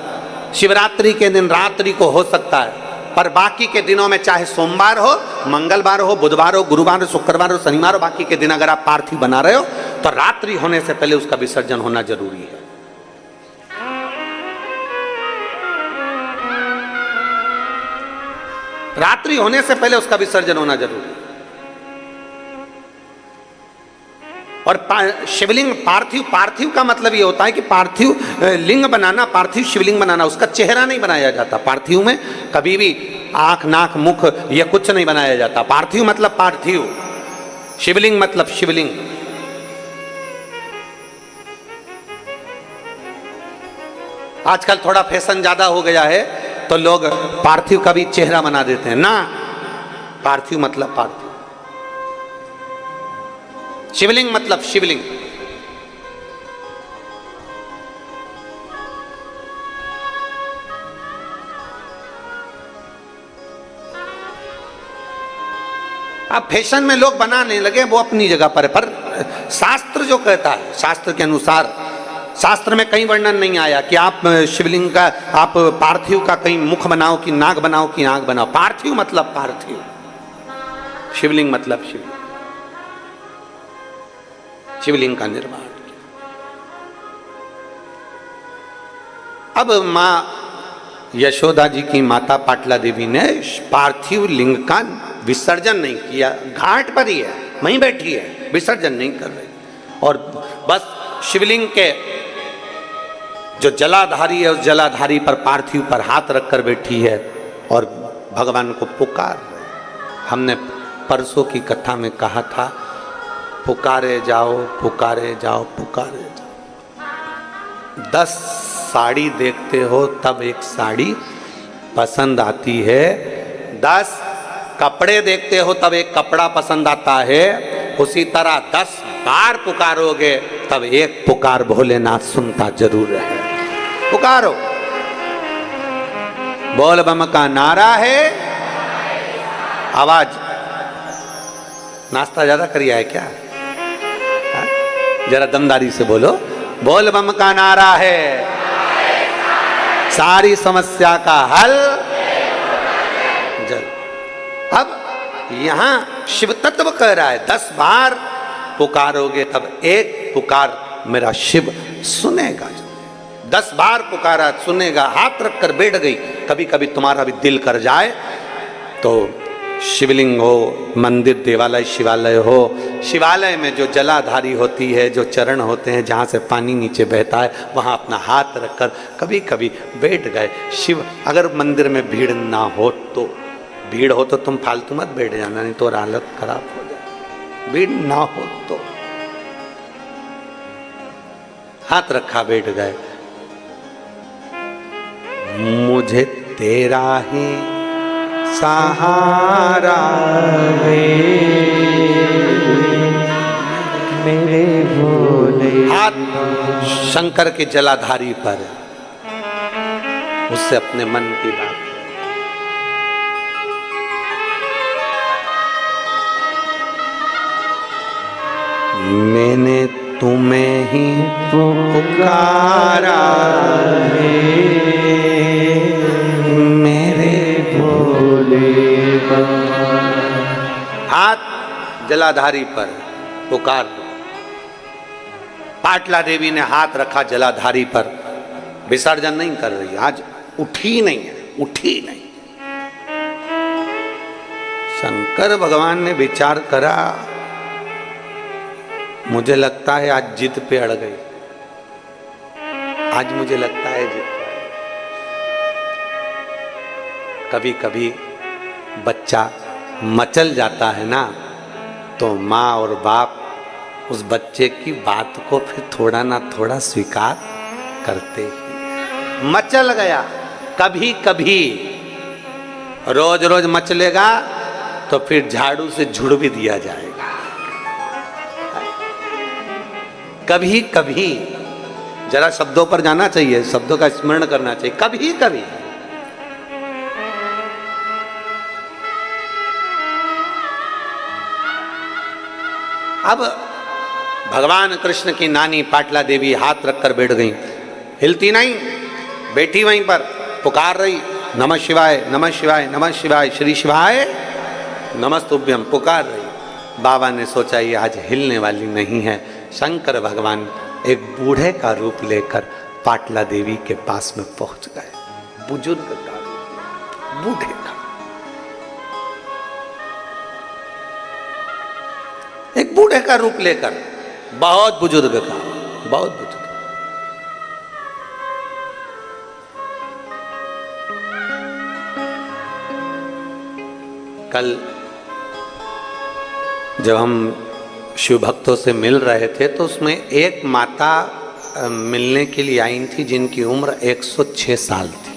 शिवरात्रि के दिन रात्रि को हो सकता है, पर बाकी के दिनों में चाहे सोमवार हो, मंगलवार हो, बुधवार हो, गुरुवार हो, शुक्रवार हो, शनिवार हो, बाकी के दिन अगर आप पार्थिव बना रहे हो तो रात्रि होने से पहले उसका विसर्जन होना जरूरी है। रात्रि होने से पहले उसका विसर्जन होना जरूरी है। और शिवलिंग पार्थिव का मतलब ये होता है कि पार्थिव लिंग बनाना, पार्थिव शिवलिंग बनाना, उसका चेहरा नहीं बनाया जाता। पार्थिव में कभी भी आंख, नाक, मुख ये कुछ नहीं बनाया जाता। पार्थिव मतलब पार्थिव, शिवलिंग मतलब शिवलिंग। आजकल थोड़ा फैशन ज्यादा हो गया है तो लोग पार्थिव का भी चेहरा बना देते हैं ना, पार्थिव मतलब पार्थिव, शिवलिंग मतलब शिवलिंग। अब फैशन में लोग बनाने लगे, वो अपनी जगह पर शास्त्र जो कहता है, शास्त्र के अनुसार, शास्त्र में कहीं वर्णन नहीं आया कि आप शिवलिंग का, आप पार्थिव का कहीं मुख बनाओ कि नाक बनाओ कि आंख बनाओ। पार्थिव मतलब पार्थिव, शिवलिंग मतलब शिवलिंग, शिवलिंग का निर्माण। अब मां यशोदा जी की माता पाटला देवी ने पार्थिव लिंग का विसर्जन नहीं किया, घाट पर ही है, वहीं बैठी है, विसर्जन नहीं कर रही, और बस शिवलिंग के जो जलाधारी है उस जलाधारी पर, पार्थिव पर हाथ रखकर बैठी है और भगवान को पुकार रही। हमने परसों की कथा में कहा था, पुकारे जाओ पुकारे जाओ पुकारे जाओ। 10 साड़ी देखते हो तब एक साड़ी पसंद आती है, 10 कपड़े देखते हो तब एक कपड़ा पसंद आता है। उसी तरह 10 बार पुकारोगे तब एक पुकार भोलेनाथ सुनता जरूर है। पुकारो, बोल बम का नारा है। आवाज, नाश्ता ज्यादा करिया है क्या? जरा दमदारी से बोलो, बोल बम का नारा है, सारी समस्या का हल जल। अब यहां शिव तत्व कह रहा है 10 बार पुकारोगे तब एक पुकार मेरा शिव सुनेगा। 10 बार पुकारा सुनेगा। हाथ रखकर बैठ गई। कभी कभी तुम्हारा भी दिल कर जाए तो शिवलिंग हो, मंदिर देवालय शिवालय हो, शिवालय में जो जलाधारी होती है, जो चरण होते हैं जहाँ से पानी नीचे बहता है, वहाँ अपना हाथ रखकर कभी कभी बैठ गए। शिव, अगर मंदिर में भीड़ ना हो तो, भीड़ हो तो तुम फालतू मत बैठ जाना, नहीं तो हालत खराब हो जाए। भीड़ ना हो तो हाथ रखा बैठ गए। मुझे तेरा ही सहारा है मेरे भोले। हाथ शंकर के जलाधारी पर, उससे अपने मन की बात। मैंने तुम्हें ही पुकारा है मेरे भोले बाबा। हाथ जलाधारी पर पुकार दो। पाटला देवी ने हाथ रखा जलाधारी पर, विसर्जन नहीं कर रही, आज उठी नहीं है, उठी नहीं। शंकर भगवान ने विचार करा, मुझे लगता है आज जिद पे अड़ गई, आज मुझे लगता है जिद। कभी कभी बच्चा मचल जाता है ना, तो माँ और बाप उस बच्चे की बात को फिर थोड़ा ना थोड़ा स्वीकार करते ही। मचल गया, कभी कभी रोज रोज मचलेगा तो फिर झाड़ू से झुड़ भी दिया जाएगा। कभी कभी जरा शब्दों पर जाना चाहिए, शब्दों का स्मरण करना चाहिए। कभी कभी अब भगवान कृष्ण की नानी पाटला देवी हाथ रखकर बैठ गई, हिलती नहीं, बैठी वहीं पर पुकार रही, नमः शिवाय नमः शिवाय नमः शिवाय श्री शिवाय नमस्तुभ्यम पुकार रही। बाबा ने सोचा ये आज हिलने वाली नहीं है। शंकर भगवान एक बूढ़े का रूप लेकर पाटला देवी के पास में पहुंच गए। बुजुर्ग का रूप, बूढ़े का, एक बूढ़े का रूप लेकर, बहुत बुजुर्ग का, बहुत बुजुर्ग। कल जब हम शिव भक्तों से मिल रहे थे तो उसमें एक माता मिलने के लिए आई थी जिनकी उम्र 106 साल थी।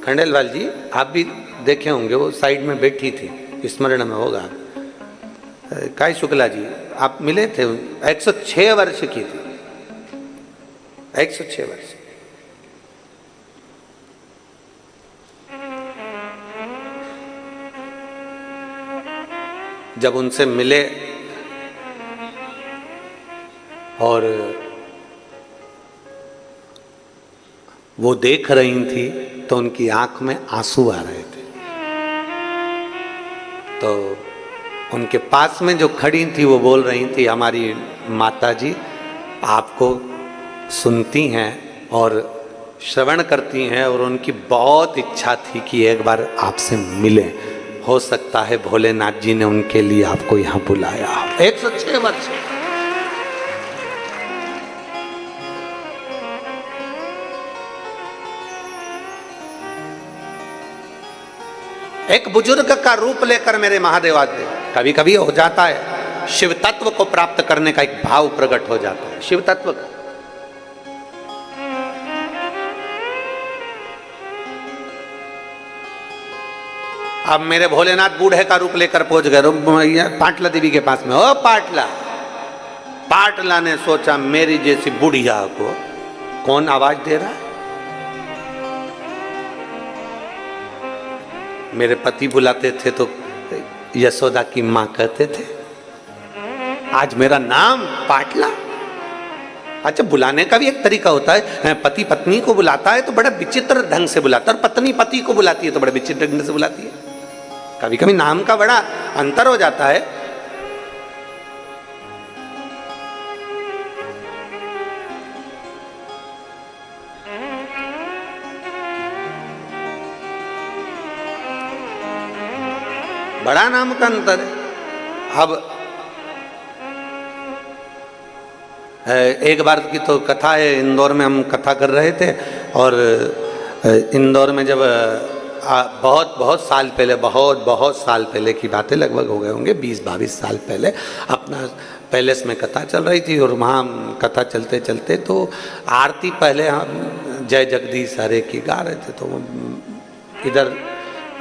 खंडेलवाल जी आप भी देखे होंगे, वो साइड में बैठी थी, स्मरण में होगा। काय शुक्ला जी आप मिले थे, 106 वर्ष की थी, 106 वर्ष। जब उनसे मिले और वो देख रही थी तो उनकी आंख में आंसू आ रहे थे। तो उनके पास में जो खड़ी थी वो बोल रही थी, हमारी माता जी आपको सुनती हैं और श्रवण करती हैं और उनकी बहुत इच्छा थी कि एक बार आपसे मिलें। हो सकता है भोलेनाथ जी ने उनके लिए आपको यहाँ बुलाया। 106 वर्ष। एक बुजुर्ग का रूप लेकर मेरे महादेव आते। कभी कभी हो जाता है शिव तत्व को प्राप्त करने का एक भाव प्रकट हो जाता है, शिव तत्व का। अब मेरे भोलेनाथ बूढ़े का रूप लेकर पहुंच गए पाटला देवी के पास में। ओ पाटला, पाटला ने सोचा मेरी जैसी बुढ़िया को कौन आवाज दे रहा है। मेरे पति बुलाते थे तो यशोदा की मां कहते थे, आज मेरा नाम पाटला। अच्छा, बुलाने का भी एक तरीका होता है। पति पत्नी को बुलाता है तो बड़ा विचित्र ढंग से बुलाता है, और पत्नी पति को बुलाती है तो बड़े विचित्र ढंग से बुलाती है। कभी कभी नाम का बड़ा अंतर हो जाता है। बड़ा नाम का अंतर है। अब एक बार की तो कथा है, इंदौर में हम कथा कर रहे थे, और इंदौर में जब बहुत साल पहले, बहुत साल पहले की बातें, लगभग हो गए होंगे 20-22 साल पहले, अपना पैलेस में कथा चल रही थी। और वहाँ कथा चलते चलते तो आरती पहले हम जय जगदीश हरे की गा रहे थे, तो इधर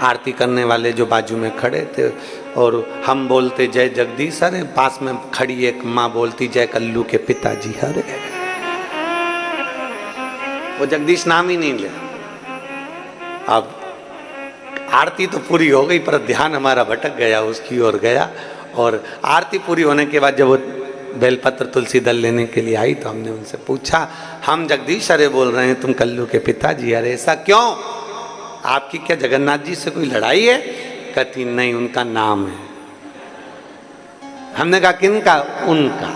आरती करने वाले जो बाजू में खड़े थे और हम बोलते जय जगदीश हरे, पास में खड़ी एक माँ बोलती जय कल्लू के पिताजी हरे। वो जगदीश नाम ही नहीं ले। अब आरती तो पूरी हो गई, पर ध्यान हमारा भटक गया, उसकी ओर गया। और आरती पूरी होने के बाद जब वो बेलपत्र तुलसी दल लेने के लिए आई तो हमने उनसे पूछा, हम जगदीश हरे बोल रहे हैं, तुम कल्लू के पिताजी हरे, ऐसा क्यों? आपकी क्या जगन्नाथ जी से कोई लड़ाई है? कहती नहीं, उनका नाम है। हमने कहा किनका? उनका।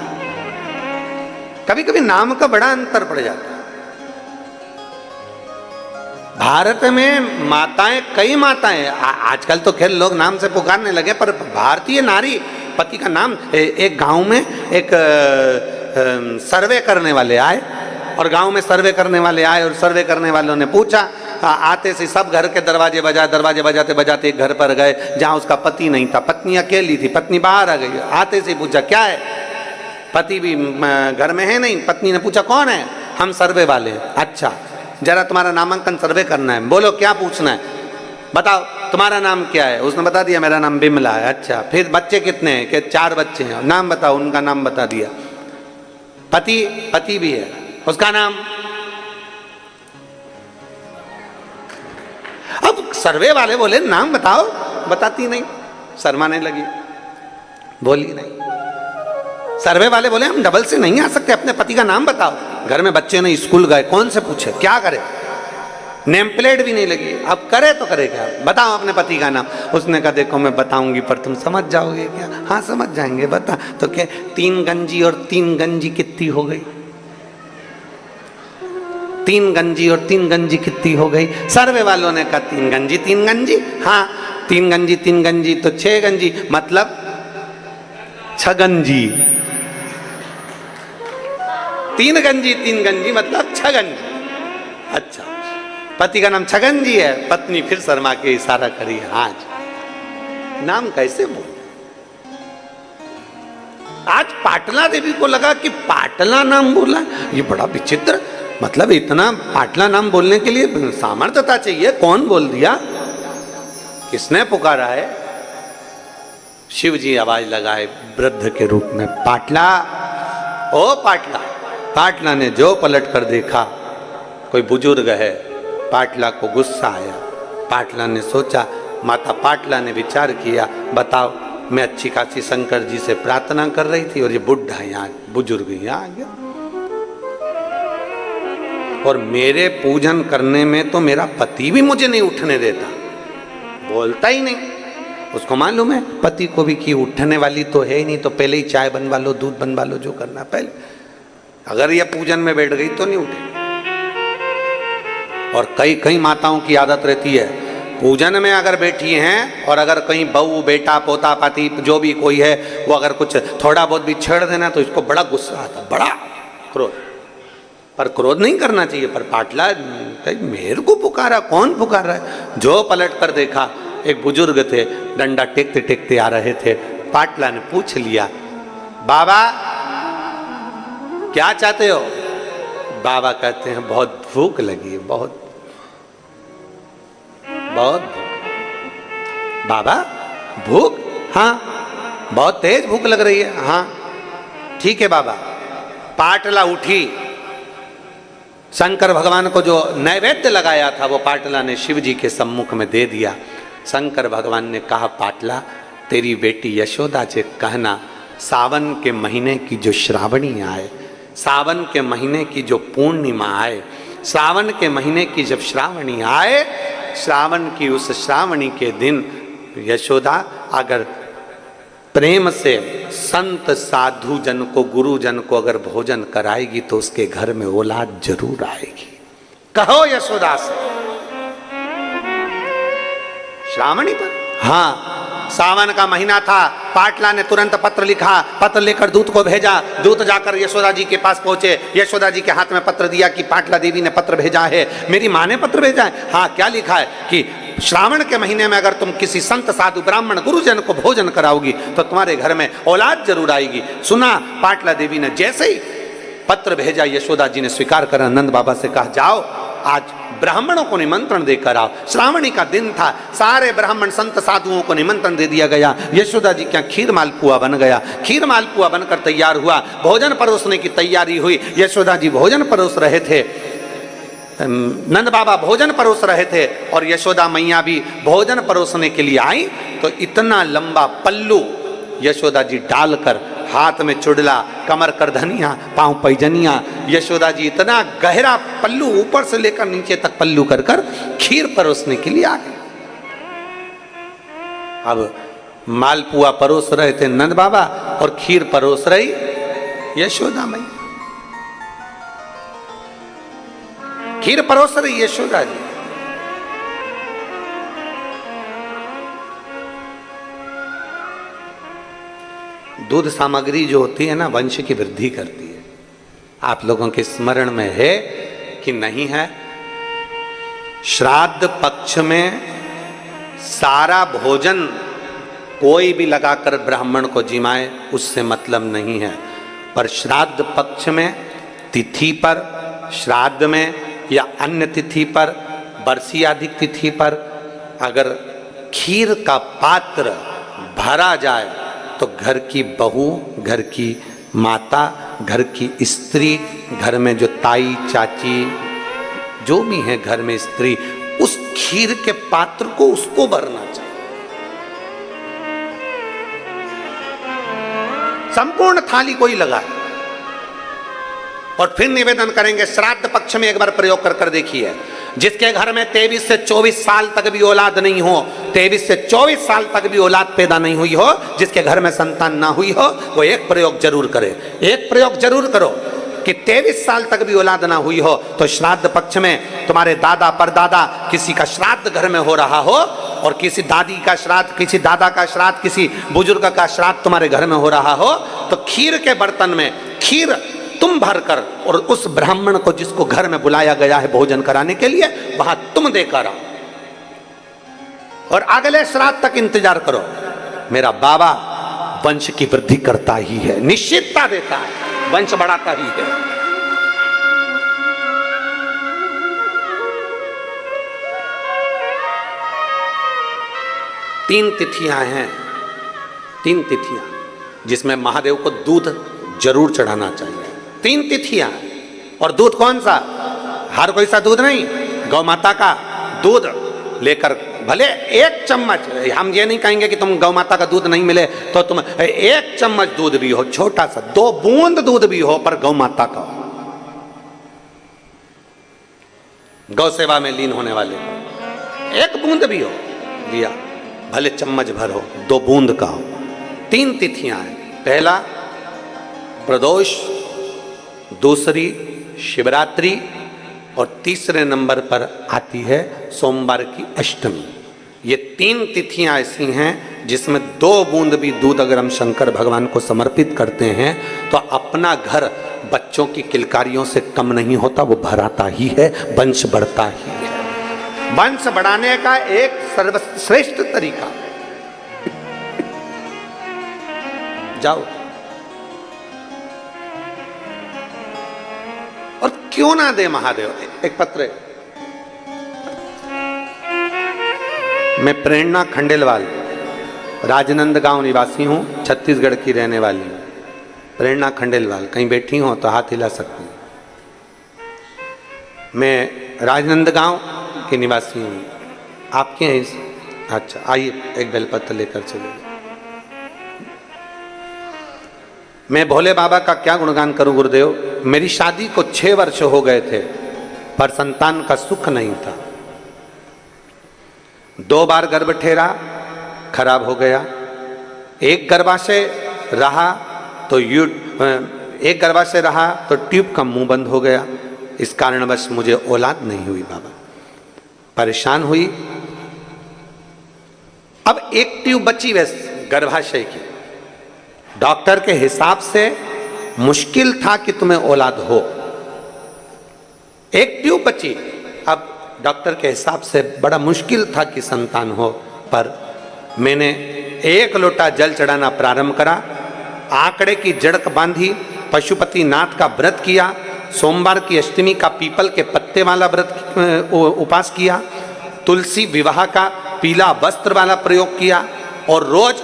कभी कभी नाम का बड़ा अंतर पड़ जाता है। भारत में माताएं, कई माताएं, आजकल तो खैर लोग नाम से पुकारने लगे, पर भारतीय नारी पति का नाम। एक गांव में एक सर्वे करने वाले आए, और गांव में सर्वे करने वाले आए, और सर्वे करने वालों ने पूछा, आते से सब घर के दरवाजे बजाते बजाते एक घर पर गए जहां उसका पति नहीं था, पत्नी अकेली थी, पत्नी बाहर आ गई। आते से पूछा क्या है? पति भी घर में है नहीं। पत्नी ने पूछा कौन है? हम सर्वे वाले हैं। अच्छा, जरा तुम्हारा नामांकन सर्वे करना है, बोलो क्या पूछना है, बताओ तुम्हारा नाम क्या है? उसने बता दिया मेरा नाम बिमला है। अच्छा, फिर बच्चे कितने हैं? कि 4 बच्चे हैं। नाम बताओ। उनका नाम बता दिया। पति भी है, उसका नाम? अब सर्वे वाले बोले नाम बताओ, बताती नहीं, शर्माने लगी, बोली नहीं। सर्वे वाले बोले हम डबल से नहीं आ सकते, अपने पति का नाम बताओ। घर में बच्चे नहीं, स्कूल गए, कौन से पूछे, क्या करे? नेम प्लेट भी नहीं लगी। अब करे तो करे क्या? बताओ अपने पति का नाम। उसने कहा देखो मैं बताऊंगी पर तुम समझ जाओगे क्या? हाँ समझ जाएंगे, बता। तो क्या 3 गंजी और 3 गंजी कितनी हो गई? 3 गंजी और 3 गंजी कितनी हो गई? सर्वे वालों ने कहा 3 गंजी 3 गंजी। हाँ 3 गंजी 3 गंजी तो 6 गंजी, मतलब 6 गंजी। 3 गंजी 3 गंजी मतलब 6 गंजी। अच्छा, पति का नाम छगनजी है। पत्नी फिर शर्मा के इशारा करी, हाँ जी। नाम कैसे बोल? आज पाटला देवी को लगा कि पाटला नाम बोला, ये बड़ा विचित्र, मतलब इतना पाटला नाम बोलने के लिए सामर्थ्यता चाहिए। कौन बोल दिया? किसने पुकारा है? शिव जी आवाज लगाए वृद्ध के रूप में, पाटला, ओ पाटला। पाटला ने जो पलट कर देखा कोई बुजुर्ग है। पाटला को गुस्सा आया। पाटला ने सोचा, माता पाटला ने विचार किया, बताओ मैं अच्छी खासी शंकर जी से प्रार्थना कर रही थी और ये बुढ़ा यहाँ बुजुर्ग यहाँ आ गया, और मेरे पूजन करने में तो मेरा पति भी मुझे नहीं उठने देता, बोलता ही नहीं। उसको मालूम है पति को भी कि उठने वाली तो है ही नहीं, तो पहले ही चाय बनवा लो, दूध बनवा लो, जो करना पहले। अगर ये पूजन में बैठ गई तो नहीं उठे। और कई माताओं की आदत रहती है, पूजन में अगर बैठी हैं और अगर कहीं बहू बेटा पोता पाती जो भी कोई है वो अगर कुछ थोड़ा बहुत भी छेड़ देना तो इसको बड़ा गुस्सा आता, बड़ा क्रोध। पर क्रोध नहीं करना चाहिए। पर पाटला मेरे को पुकारा, कौन पुकार रहा है? जो पलट कर देखा एक बुजुर्ग थे, डंडा टेकते टेकते आ रहे थे। पाटला ने पूछ लिया, बाबा क्या चाहते हो? बाबा कहते हैं बहुत भूख लगी है, बहुत बहुत। बाबा भूख? हाँ बहुत तेज भूख लग रही है। हाँ ठीक है बाबा। पाटला उठी, शंकर भगवान को जो नैवेद्य लगाया था वो पाटला ने शिव जी के सम्मुख में दे दिया। शंकर भगवान ने कहा, पाटला तेरी बेटी यशोदा से कहना सावन के महीने की जो श्रावणी आए, सावन के महीने की जो पूर्णिमा आए, सावन के महीने की जब श्रावणी आए, श्रावण की उस श्रावणी के दिन यशोदा अगर प्रेम से संत साधु जन को, गुरु जन को अगर भोजन कराएगी तो उसके घर में औलाद जरूर आएगी। कहो यशोदा से। श्रावणी पर? हाँ सावन का महीना था। पाटला ने तुरंत पत्र लिखा, पत्र लेकर दूत को भेजा। दूत जाकर यशोदा जी के पास पहुंचे। यशोदा जी के हाथ में पत्र दिया कि पाटला देवी ने पत्र भेजा है। मेरी माँ ने पत्र भेजा है? हाँ क्या लिखा है कि श्रावण के महीने में अगर तुम किसी संत साधु ब्राह्मण गुरुजन को भोजन कराओगी तो तुम्हारे घर में औलाद जरूर आएगी। सुना? पाटला देवी ने जैसे ही पत्र भेजा, यशोदा जी ने स्वीकार कर नंद बाबा से कहा, जाओ आज ब्राह्मणों को निमंत्रण देकर आओ। श्रावणी का दिन था, सारे ब्राह्मण संत साधुओं को निमंत्रण दे दिया गया। यशोदा जी क्या खीर मालपुआ बन गया। खीर मालपुआ बनकर तैयार हुआ। भोजन परोसने की तैयारी हुई। यशोदा जी भोजन परोस रहे थे, नंद बाबा भोजन परोस रहे थे और यशोदा मैया भी भोजन परोसने के लिए आई। तो इतना लंबा पल्लू यशोदा जी डालकर, हाथ में चुड़ला, कमर करधनिया, पांव पैजनिया, यशोदा जी इतना गहरा पल्लू ऊपर से लेकर नीचे तक पल्लू कर कर खीर परोसने के लिए आ गए। अब मालपुआ परोस रहे थे नंद बाबा और खीर परोस रही यशोदा मैया। खीर परोस रही यशोदा जी। दूध सामग्री जो होती है ना, वंश की वृद्धि करती है। आप लोगों के स्मरण में है कि नहीं है? श्राद्ध पक्ष में सारा भोजन कोई भी लगाकर ब्राह्मण को जिमाए उससे मतलब नहीं है, पर श्राद्ध पक्ष में तिथि पर, श्राद्ध में या अन्य तिथि पर, बरसी आदि तिथि पर अगर खीर का पात्र भरा जाए तो घर की बहू, घर की माता, घर की स्त्री, घर में जो ताई चाची जो भी है घर में स्त्री, उस खीर के पात्र को उसको भरना चाहिए। संपूर्ण थाली कोई लगाए और फिर निवेदन करेंगे। श्राद्ध पक्ष में एक बार प्रयोग कर देखिए। जिसके घर में 23 से 24 साल तक भी औलाद नहीं हो, 23 से 24 साल तक भी औलाद पैदा नहीं हुई हो, जिसके घर में संतान ना हुई हो, वो एक प्रयोग जरूर करे। एक प्रयोग जरूर करो कि 23 साल तक भी औलाद ना हुई हो तो श्राद्ध पक्ष में तुम्हारे दादा परदादा किसी का श्राद्ध घर में हो रहा हो और किसी दादी का श्राद्ध, किसी दादा का श्राद्ध, किसी बुजुर्ग का श्राद्ध तुम्हारे घर में हो रहा हो तो खीर के बर्तन में खीर तुम भरकर और उस ब्राह्मण को जिसको घर में बुलाया गया है भोजन कराने के लिए, वहां तुम देकर आओ और अगले श्राद्ध तक इंतजार करो। मेरा बाबा वंश की वृद्धि करता ही है, निश्चितता देता है, वंश बढ़ाता ही है। तीन तिथियां हैं, तीन तिथियां जिसमें महादेव को दूध जरूर चढ़ाना चाहिए। 3 तिथियां। और दूध कौन सा? हर कोई सा दूध नहीं, गौ माता का दूध लेकर, भले 1 चम्मच, हम ये नहीं कहेंगे कि तुम गौ माता का दूध नहीं मिले तो तुम 1 चम्मच दूध भी हो, छोटा सा 2 बूंद दूध भी हो, पर गौ माता का हो, गौ सेवा में लीन होने वाले 1 बूंद भी हो लिया, भले चम्मच भर हो, 2 बूंद का हो। 3 तिथियां हैं। पहला प्रदोष, दूसरी शिवरात्रि और तीसरे नंबर पर आती है सोमवार की अष्टमी। ये 3 तिथियां ऐसी हैं जिसमें 2 बूंद भी दूध अगर हम शंकर भगवान को समर्पित करते हैं तो अपना घर बच्चों की किलकारियों से कम नहीं होता, वो भराता ही है, वंश बढ़ता ही है। वंश बढ़ाने का एक सर्वश्रेष्ठ तरीका। जाओ। और क्यों ना दे महादेव। एक पत्र, मैं प्रेरणा खंडेलवाल राजनंदगांव निवासी हूं, छत्तीसगढ़ की रहने वाली हूं। प्रेरणा खंडेलवाल, कहीं बैठी हो तो हाथ हिला सकती हूं। मैं राजनंदगांव के निवासी हूं। आपके हैं? अच्छा, आइए एक बेलपत्र लेकर चलिए। मैं भोले बाबा का क्या गुणगान करूं गुरुदेव। मेरी शादी को 6 वर्ष हो गए थे, पर संतान का सुख नहीं था। 2 बार गर्भ ठहरा, खराब हो गया। एक गर्भाशय रहा तो ट्यूब का मुंह बंद हो गया। इस कारणवश मुझे औलाद नहीं हुई बाबा। परेशान हुई। अब एक ट्यूब बची वैसे गर्भाशय की। डॉक्टर के हिसाब से मुश्किल था कि तुम्हें औलाद हो। एक ट्यूब बची। अब डॉक्टर के हिसाब से बड़ा मुश्किल था कि संतान हो, पर मैंने 1 लोटा जल चढ़ाना प्रारंभ करा। आंकड़े की जड़क बांधी, पशुपति नाथ का व्रत किया, सोमवार की अष्टमी का पीपल के पत्ते वाला व्रत उपास किया, तुलसी विवाह का पीला वस्त्र वाला प्रयोग किया और रोज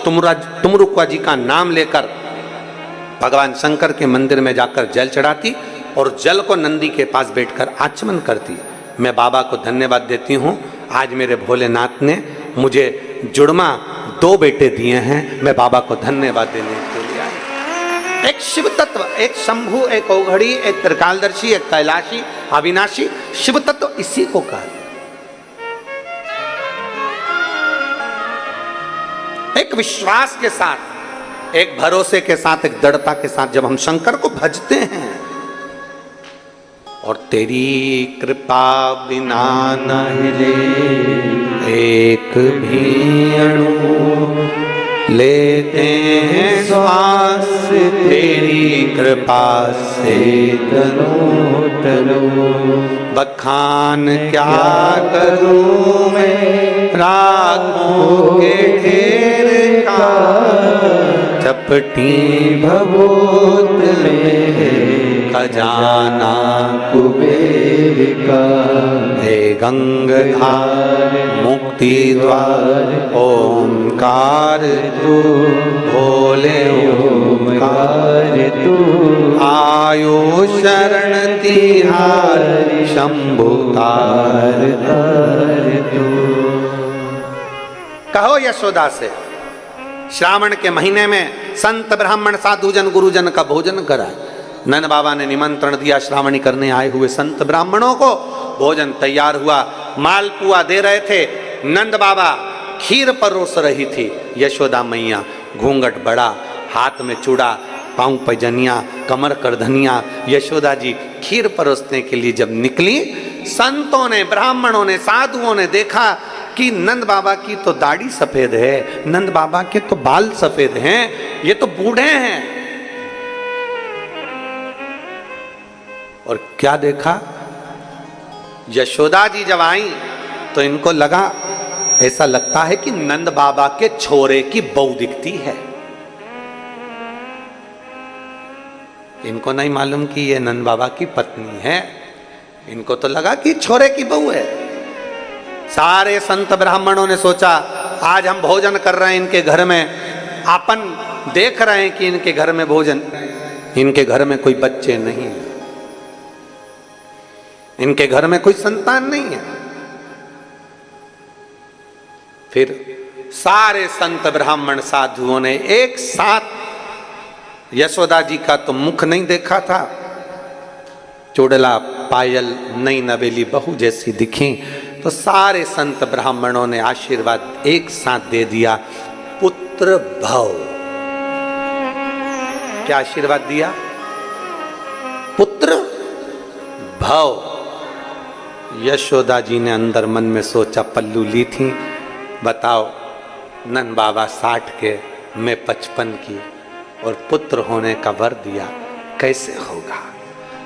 तुमरुक्वा जी का नाम लेकर भगवान शंकर के मंदिर में जाकर जल चढ़ाती और जल को नंदी के पास बैठकर आचमन करती। मैं बाबा को धन्यवाद देती हूँ। आज मेरे भोलेनाथ ने मुझे जुड़मा 2 बेटे दिए हैं। मैं बाबा को धन्यवाद देने के लिए आया। एक शिव तत्व, एक शंभु, एक औघड़ी, एक त्रिकालदर्शी, एक कैलाशी, अविनाशी। शिव तत्व इसी को कहा। एक विश्वास के साथ, एक भरोसे के साथ, एक दृढ़ता के साथ जब हम शंकर को भजते हैं और तेरी कृपा बिना न हिले एक भी अणु, लेते हैं श्वास तेरी कृपा से तनो तनो। बखान क्या करूं मैं रागों के ढेर का, चपटी भभूत में खजाना कुबेर का। हे गंगाधार मुक्ति द्वार ओंकार तू, भोले ओंकार तू। आयो शरण तिहार शंभु तार तार तू। कहो यशोदा से श्रावण के महीने में संत ब्राह्मण साधुजन गुरुजन का भोजन कराए। नंद बाबा ने निमंत्रण दिया श्रावणी करने आए हुए संत ब्राह्मणों को। भोजन तैयार हुआ, मालपुआ दे रहे थे। नंद बाबा खीर परोस रही थी। यशोदा मैया घूंघट बड़ा, हाथ में चूड़ा, पांव पैजनिया, कमर करधनिया। यशोदा जी खीर परोसने के लिए जब निकली, संतों ने, ब्राह्मणों ने, साधुओं ने देखा कि नंद बाबा की तो दाढ़ी सफेद है, नंद बाबा के तो बाल सफेद हैं, ये तो बूढ़े हैं। और क्या देखा, यशोदा जी जब आई तो इनको लगा, ऐसा लगता है कि नंद बाबा के छोरे की बहू दिखती है। इनको नहीं मालूम कि ये नंद बाबा की पत्नी है। इनको तो लगा कि छोरे की बहू है। सारे संत ब्राह्मणों ने सोचा, आज हम भोजन कर रहे हैं इनके घर में, अपन देख रहे हैं कि इनके घर में भोजन, इनके घर में कोई बच्चे नहीं है, इनके घर में कोई संतान नहीं है। फिर सारे संत ब्राह्मण साधुओं ने एक साथ, यशोदा जी का तो मुख नहीं देखा था, चुड़ला पायल नई नवेली बहू जैसी दिखी, तो सारे संत ब्राह्मणों ने आशीर्वाद एक साथ दे दिया, पुत्र भव। क्या आशीर्वाद दिया? पुत्र भव। यशोदा जी ने अंदर मन में सोचा, पल्लू ली थी, बताओ नंद बाबा 60 के, मैं 55 की, और पुत्र होने का वर दिया, कैसे होगा।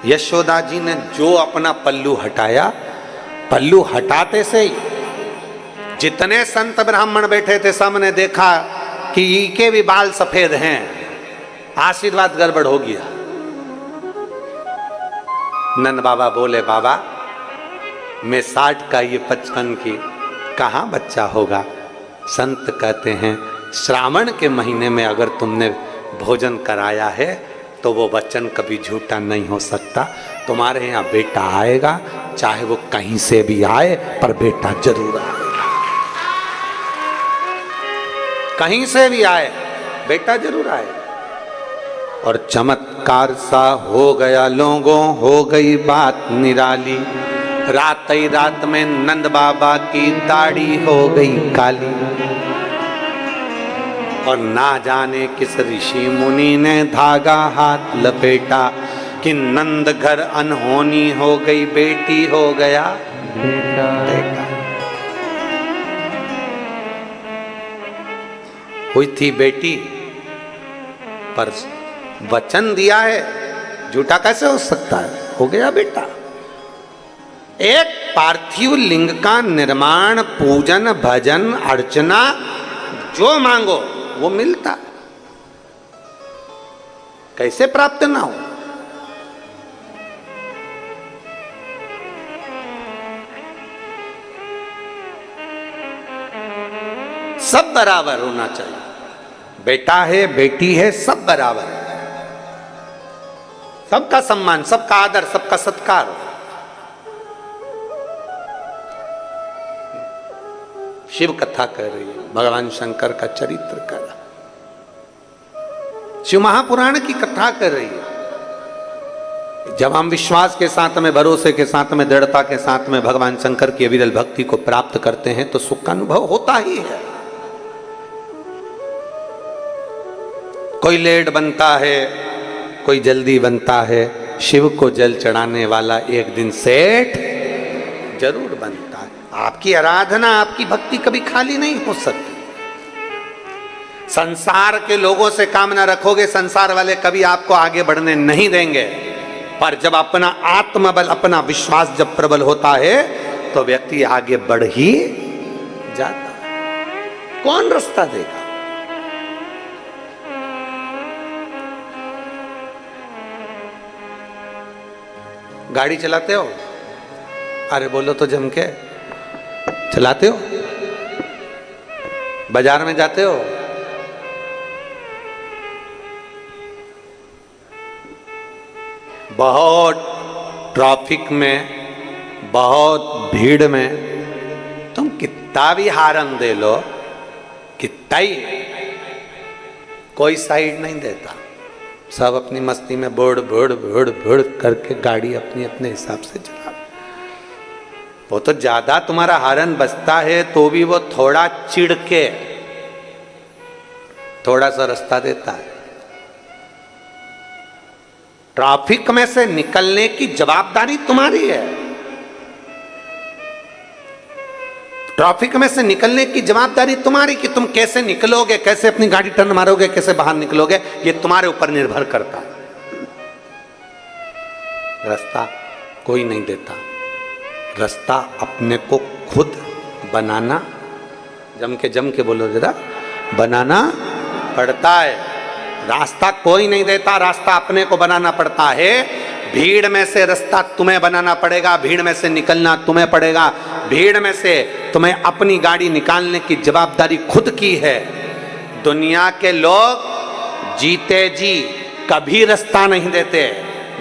यशोदा जी ने जो अपना पल्लू हटाया, पल्लू हटाते से ही जितने संत ब्राह्मण बैठे थे सबने देखा कि इनके भी बाल सफेद हैं, आशीर्वाद गड़बड़ हो गया। नंद बाबा बोले, बाबा मैं 60 का ये 55 की कहाँ बच्चा होगा। संत कहते हैं श्रावण के महीने में अगर तुमने भोजन कराया है तो वो वचन कभी झूठा नहीं हो सकता। तुम्हारे यहाँ बेटा आएगा, चाहे वो कहीं से भी आए, पर बेटा जरूर आएगा। कहीं से भी आए, बेटा जरूर आएगा। और चमत्कार सा हो गया लोगों, हो गई बात निराली। रात ही रात में नंद बाबा की दाढ़ी हो गई काली। और ना जाने किस ऋषि मुनि ने धागा हाथ लपेटा कि नंद घर अनहोनी हो गई, बेटी हो गया बेटा। हुई थी बेटी, पर वचन दिया है, झूठा कैसे हो सकता है, हो गया बेटा। एक पार्थिव लिंग का निर्माण, पूजन, भजन, अर्चना, जो मांगो वो मिलता, कैसे प्राप्त ना हो। सब बराबर होना चाहिए, बेटा है बेटी है सब बराबर है, सबका सम्मान, सबका आदर, सबका सत्कार हो। शिव कथा कह रही है, भगवान शंकर का चरित्र कर रहा, शिव महापुराण की कथा कर रही है। जब हम विश्वास के साथ में, भरोसे के साथ में, दृढ़ता के साथ में भगवान शंकर की अविरल भक्ति को प्राप्त करते हैं तो सुख का अनुभव होता ही है। कोई लेट बनता है, कोई जल्दी बनता है, शिव को जल चढ़ाने वाला एक दिन सेठ जरूर बनता है। आपकी आराधना, आपकी भक्ति कभी खाली नहीं हो सकती। संसार के लोगों से काम ना रखोगे, संसार वाले कभी आपको आगे बढ़ने नहीं देंगे। पर जब अपना आत्मबल, अपना विश्वास जब प्रबल होता है तो व्यक्ति आगे बढ़ ही जाता है। कौन रास्ता देगा? गाड़ी चलाते हो? अरे बोलो तो जम के। चलाते हो? बाजार में जाते हो? बहुत ट्रैफिक में, बहुत भीड़ में तुम कितना भी हारन दे लो, कितना ही, कोई साइड नहीं देता। सब अपनी मस्ती में बोड़ बोड़ बोड़ बोड़ करके गाड़ी अपनी अपने हिसाब से चला। वो तो ज्यादा तुम्हारा हारन बजता है तो भी वो थोड़ा चिढ़ के थोड़ा सा रास्ता देता है। ट्रैफिक में से निकलने की जवाबदारी तुम्हारी है। ट्रैफिक में से निकलने की जवाबदारी तुम्हारी कि तुम कैसे निकलोगे, कैसे अपनी गाड़ी टर्न मारोगे, कैसे बाहर निकलोगे, ये तुम्हारे ऊपर निर्भर करता है। रास्ता कोई नहीं देता, रास्ता अपने को खुद बनाना, जम के बोलो जरा, बनाना पड़ता है। रास्ता कोई नहीं देता, रास्ता अपने को बनाना पड़ता है। भीड़ में से रास्ता तुम्हें बनाना पड़ेगा, भीड़ में से निकलना तुम्हें पड़ेगा। भीड़ में से तुम्हें अपनी गाड़ी निकालने की जवाबदारी खुद की है। दुनिया के लोग जीते जी कभी रास्ता नहीं देते,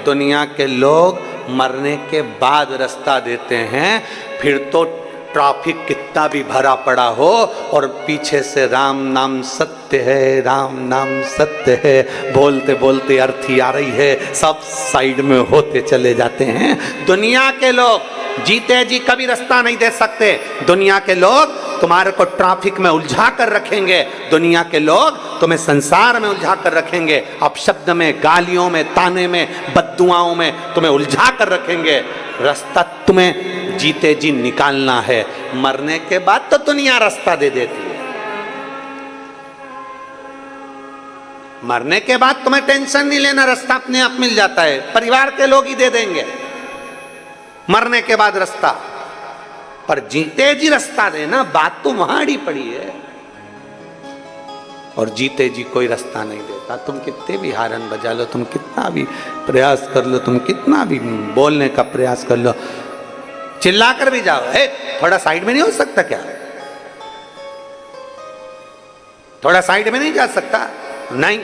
दुनिया के लोग मरने के बाद रास्ता देते हैं। फिर तो ट्रैफिक कितना भी भरा पड़ा हो और पीछे से राम नाम सत्य है, राम नाम सत्य है बोलते बोलते अर्थी आ रही है, सब साइड में होते चले जाते हैं। दुनिया के लोग जीते जी कभी रास्ता नहीं दे सकते। दुनिया के लोग तुम्हारे को ट्रैफिक में उलझा कर रखेंगे, दुनिया के लोग तुम्हें संसार में उलझा कर रखेंगे, अपशब्द में, गालियों में, ताने में, बद्दुआओं में तुम्हें उलझा कर रखेंगे। रास्ता तुम्हें जीते जी निकालना है, मरने के बाद तो दुनिया रास्ता दे देती है। मरने के बाद तुम्हें टेंशन नहीं लेना, रास्ता अपने आप मिल जाता है, परिवार के लोग ही दे देंगे। मरने के बाद रास्ता पर जीते जी रास्ता देना, बात तो वहां अड़ी पड़ी है। और जीते जी कोई रास्ता नहीं देता। तुम कितने भी हारन बजा लो, तुम कितना भी प्रयास कर लो, तुम कितना भी बोलने का प्रयास कर लो, चिल्ला कर भी जाओ, हे थोड़ा साइड में नहीं हो सकता क्या, थोड़ा साइड में नहीं जा सकता, नहीं।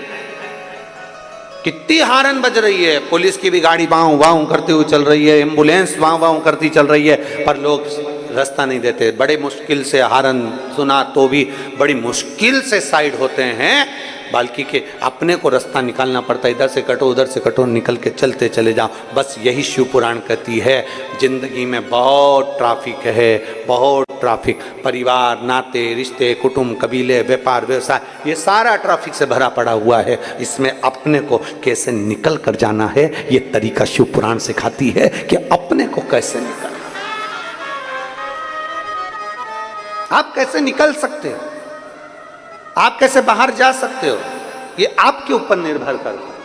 कितनी हारन बज रही है, पुलिस की भी गाड़ी वाऊ वाऊ करती हुई चल रही है, एम्बुलेंस वाऊ वाऊ करती चल रही है, पर लोग रास्ता नहीं देते। बड़े मुश्किल से हारन सुना तो भी बड़ी मुश्किल से साइड होते हैं, बल्कि के अपने को रास्ता निकालना पड़ता है। इधर से कटो उधर से कटो, निकल के चलते चले जाओ। बस यही शिव पुराण कहती है। जिंदगी में बहुत ट्रैफिक है, बहुत ट्रैफिक, परिवार, नाते, रिश्ते, कुटुंब, कबीले, व्यापार, व्यवसाय, ये सारा ट्रैफिक से भरा पड़ा हुआ है। इसमें अपने को कैसे निकल कर जाना है, ये तरीका शिव पुराण सिखाती है कि अपने को कैसे निकलना, आप कैसे निकल सकते हो, आप कैसे बाहर जा सकते हो, ये आपके ऊपर निर्भर करता है।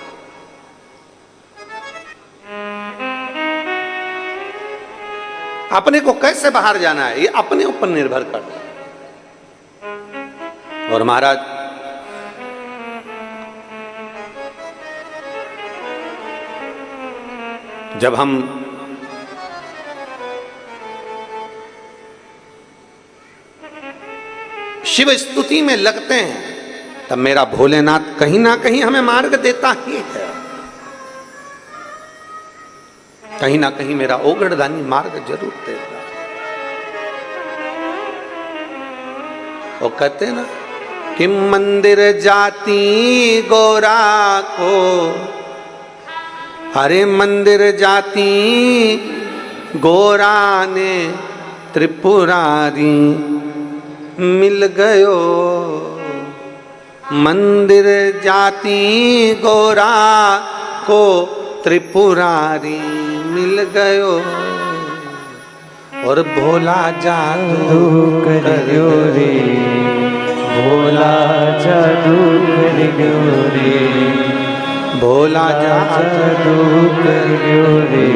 अपने को कैसे बाहर जाना है, ये अपने ऊपर निर्भर करता है। और महाराज जब हम शिव स्तुति में लगते हैं, तब मेरा भोलेनाथ कहीं ना कहीं हमें मार्ग देता ही है, कहीं ना कहीं मेरा ओगड़दानी मार्ग जरूर देता। वो कहते ना कि मंदिर जाती गोरा को, अरे मंदिर जाती गोरा ने त्रिपुरारी मिल गयो, मंदिर जाती गोरा को त्रिपुरारी मिल गयो, और भोला जादू करियो रे, भोला जादू करियो रे, भोला जादू करियो रे,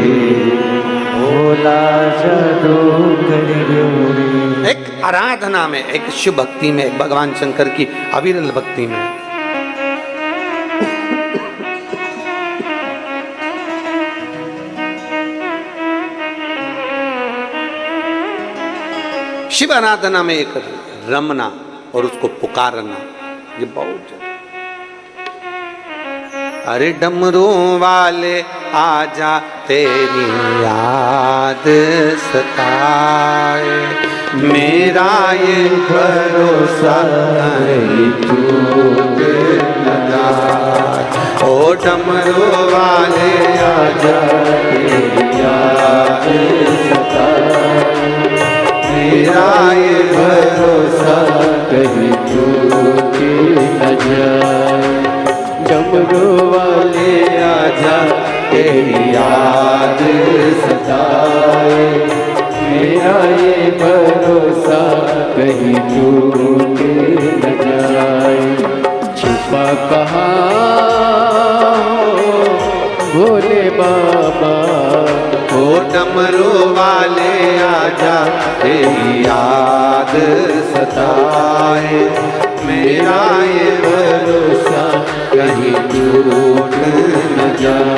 भोला जादू करियो रे। एक आराधना में, एक शिव भक्ति में, एक भगवान शंकर की अविरल भक्ति में शिव आराधना में एक रमना और उसको पुकारना, ये बहुत जरूरी। अरे डमरू वाले आजा तेरी याद सताए, मेरा ये भरोसा नहीं टूट न जाए, ओ डमरू वाले आजा तेरी याद सताए, मेरा ये भरोसा कहीं टूट न जाए, डमरू वाले आजा तेरी याद सताए, मेरा ये भरोसा कहीं टूट न जाए। छुपा कहाँ भोले बाबा, ओ डमरू वाले आजा तेरी याद सताए, मेरा ये भरोसा कहीं टूट न जाए।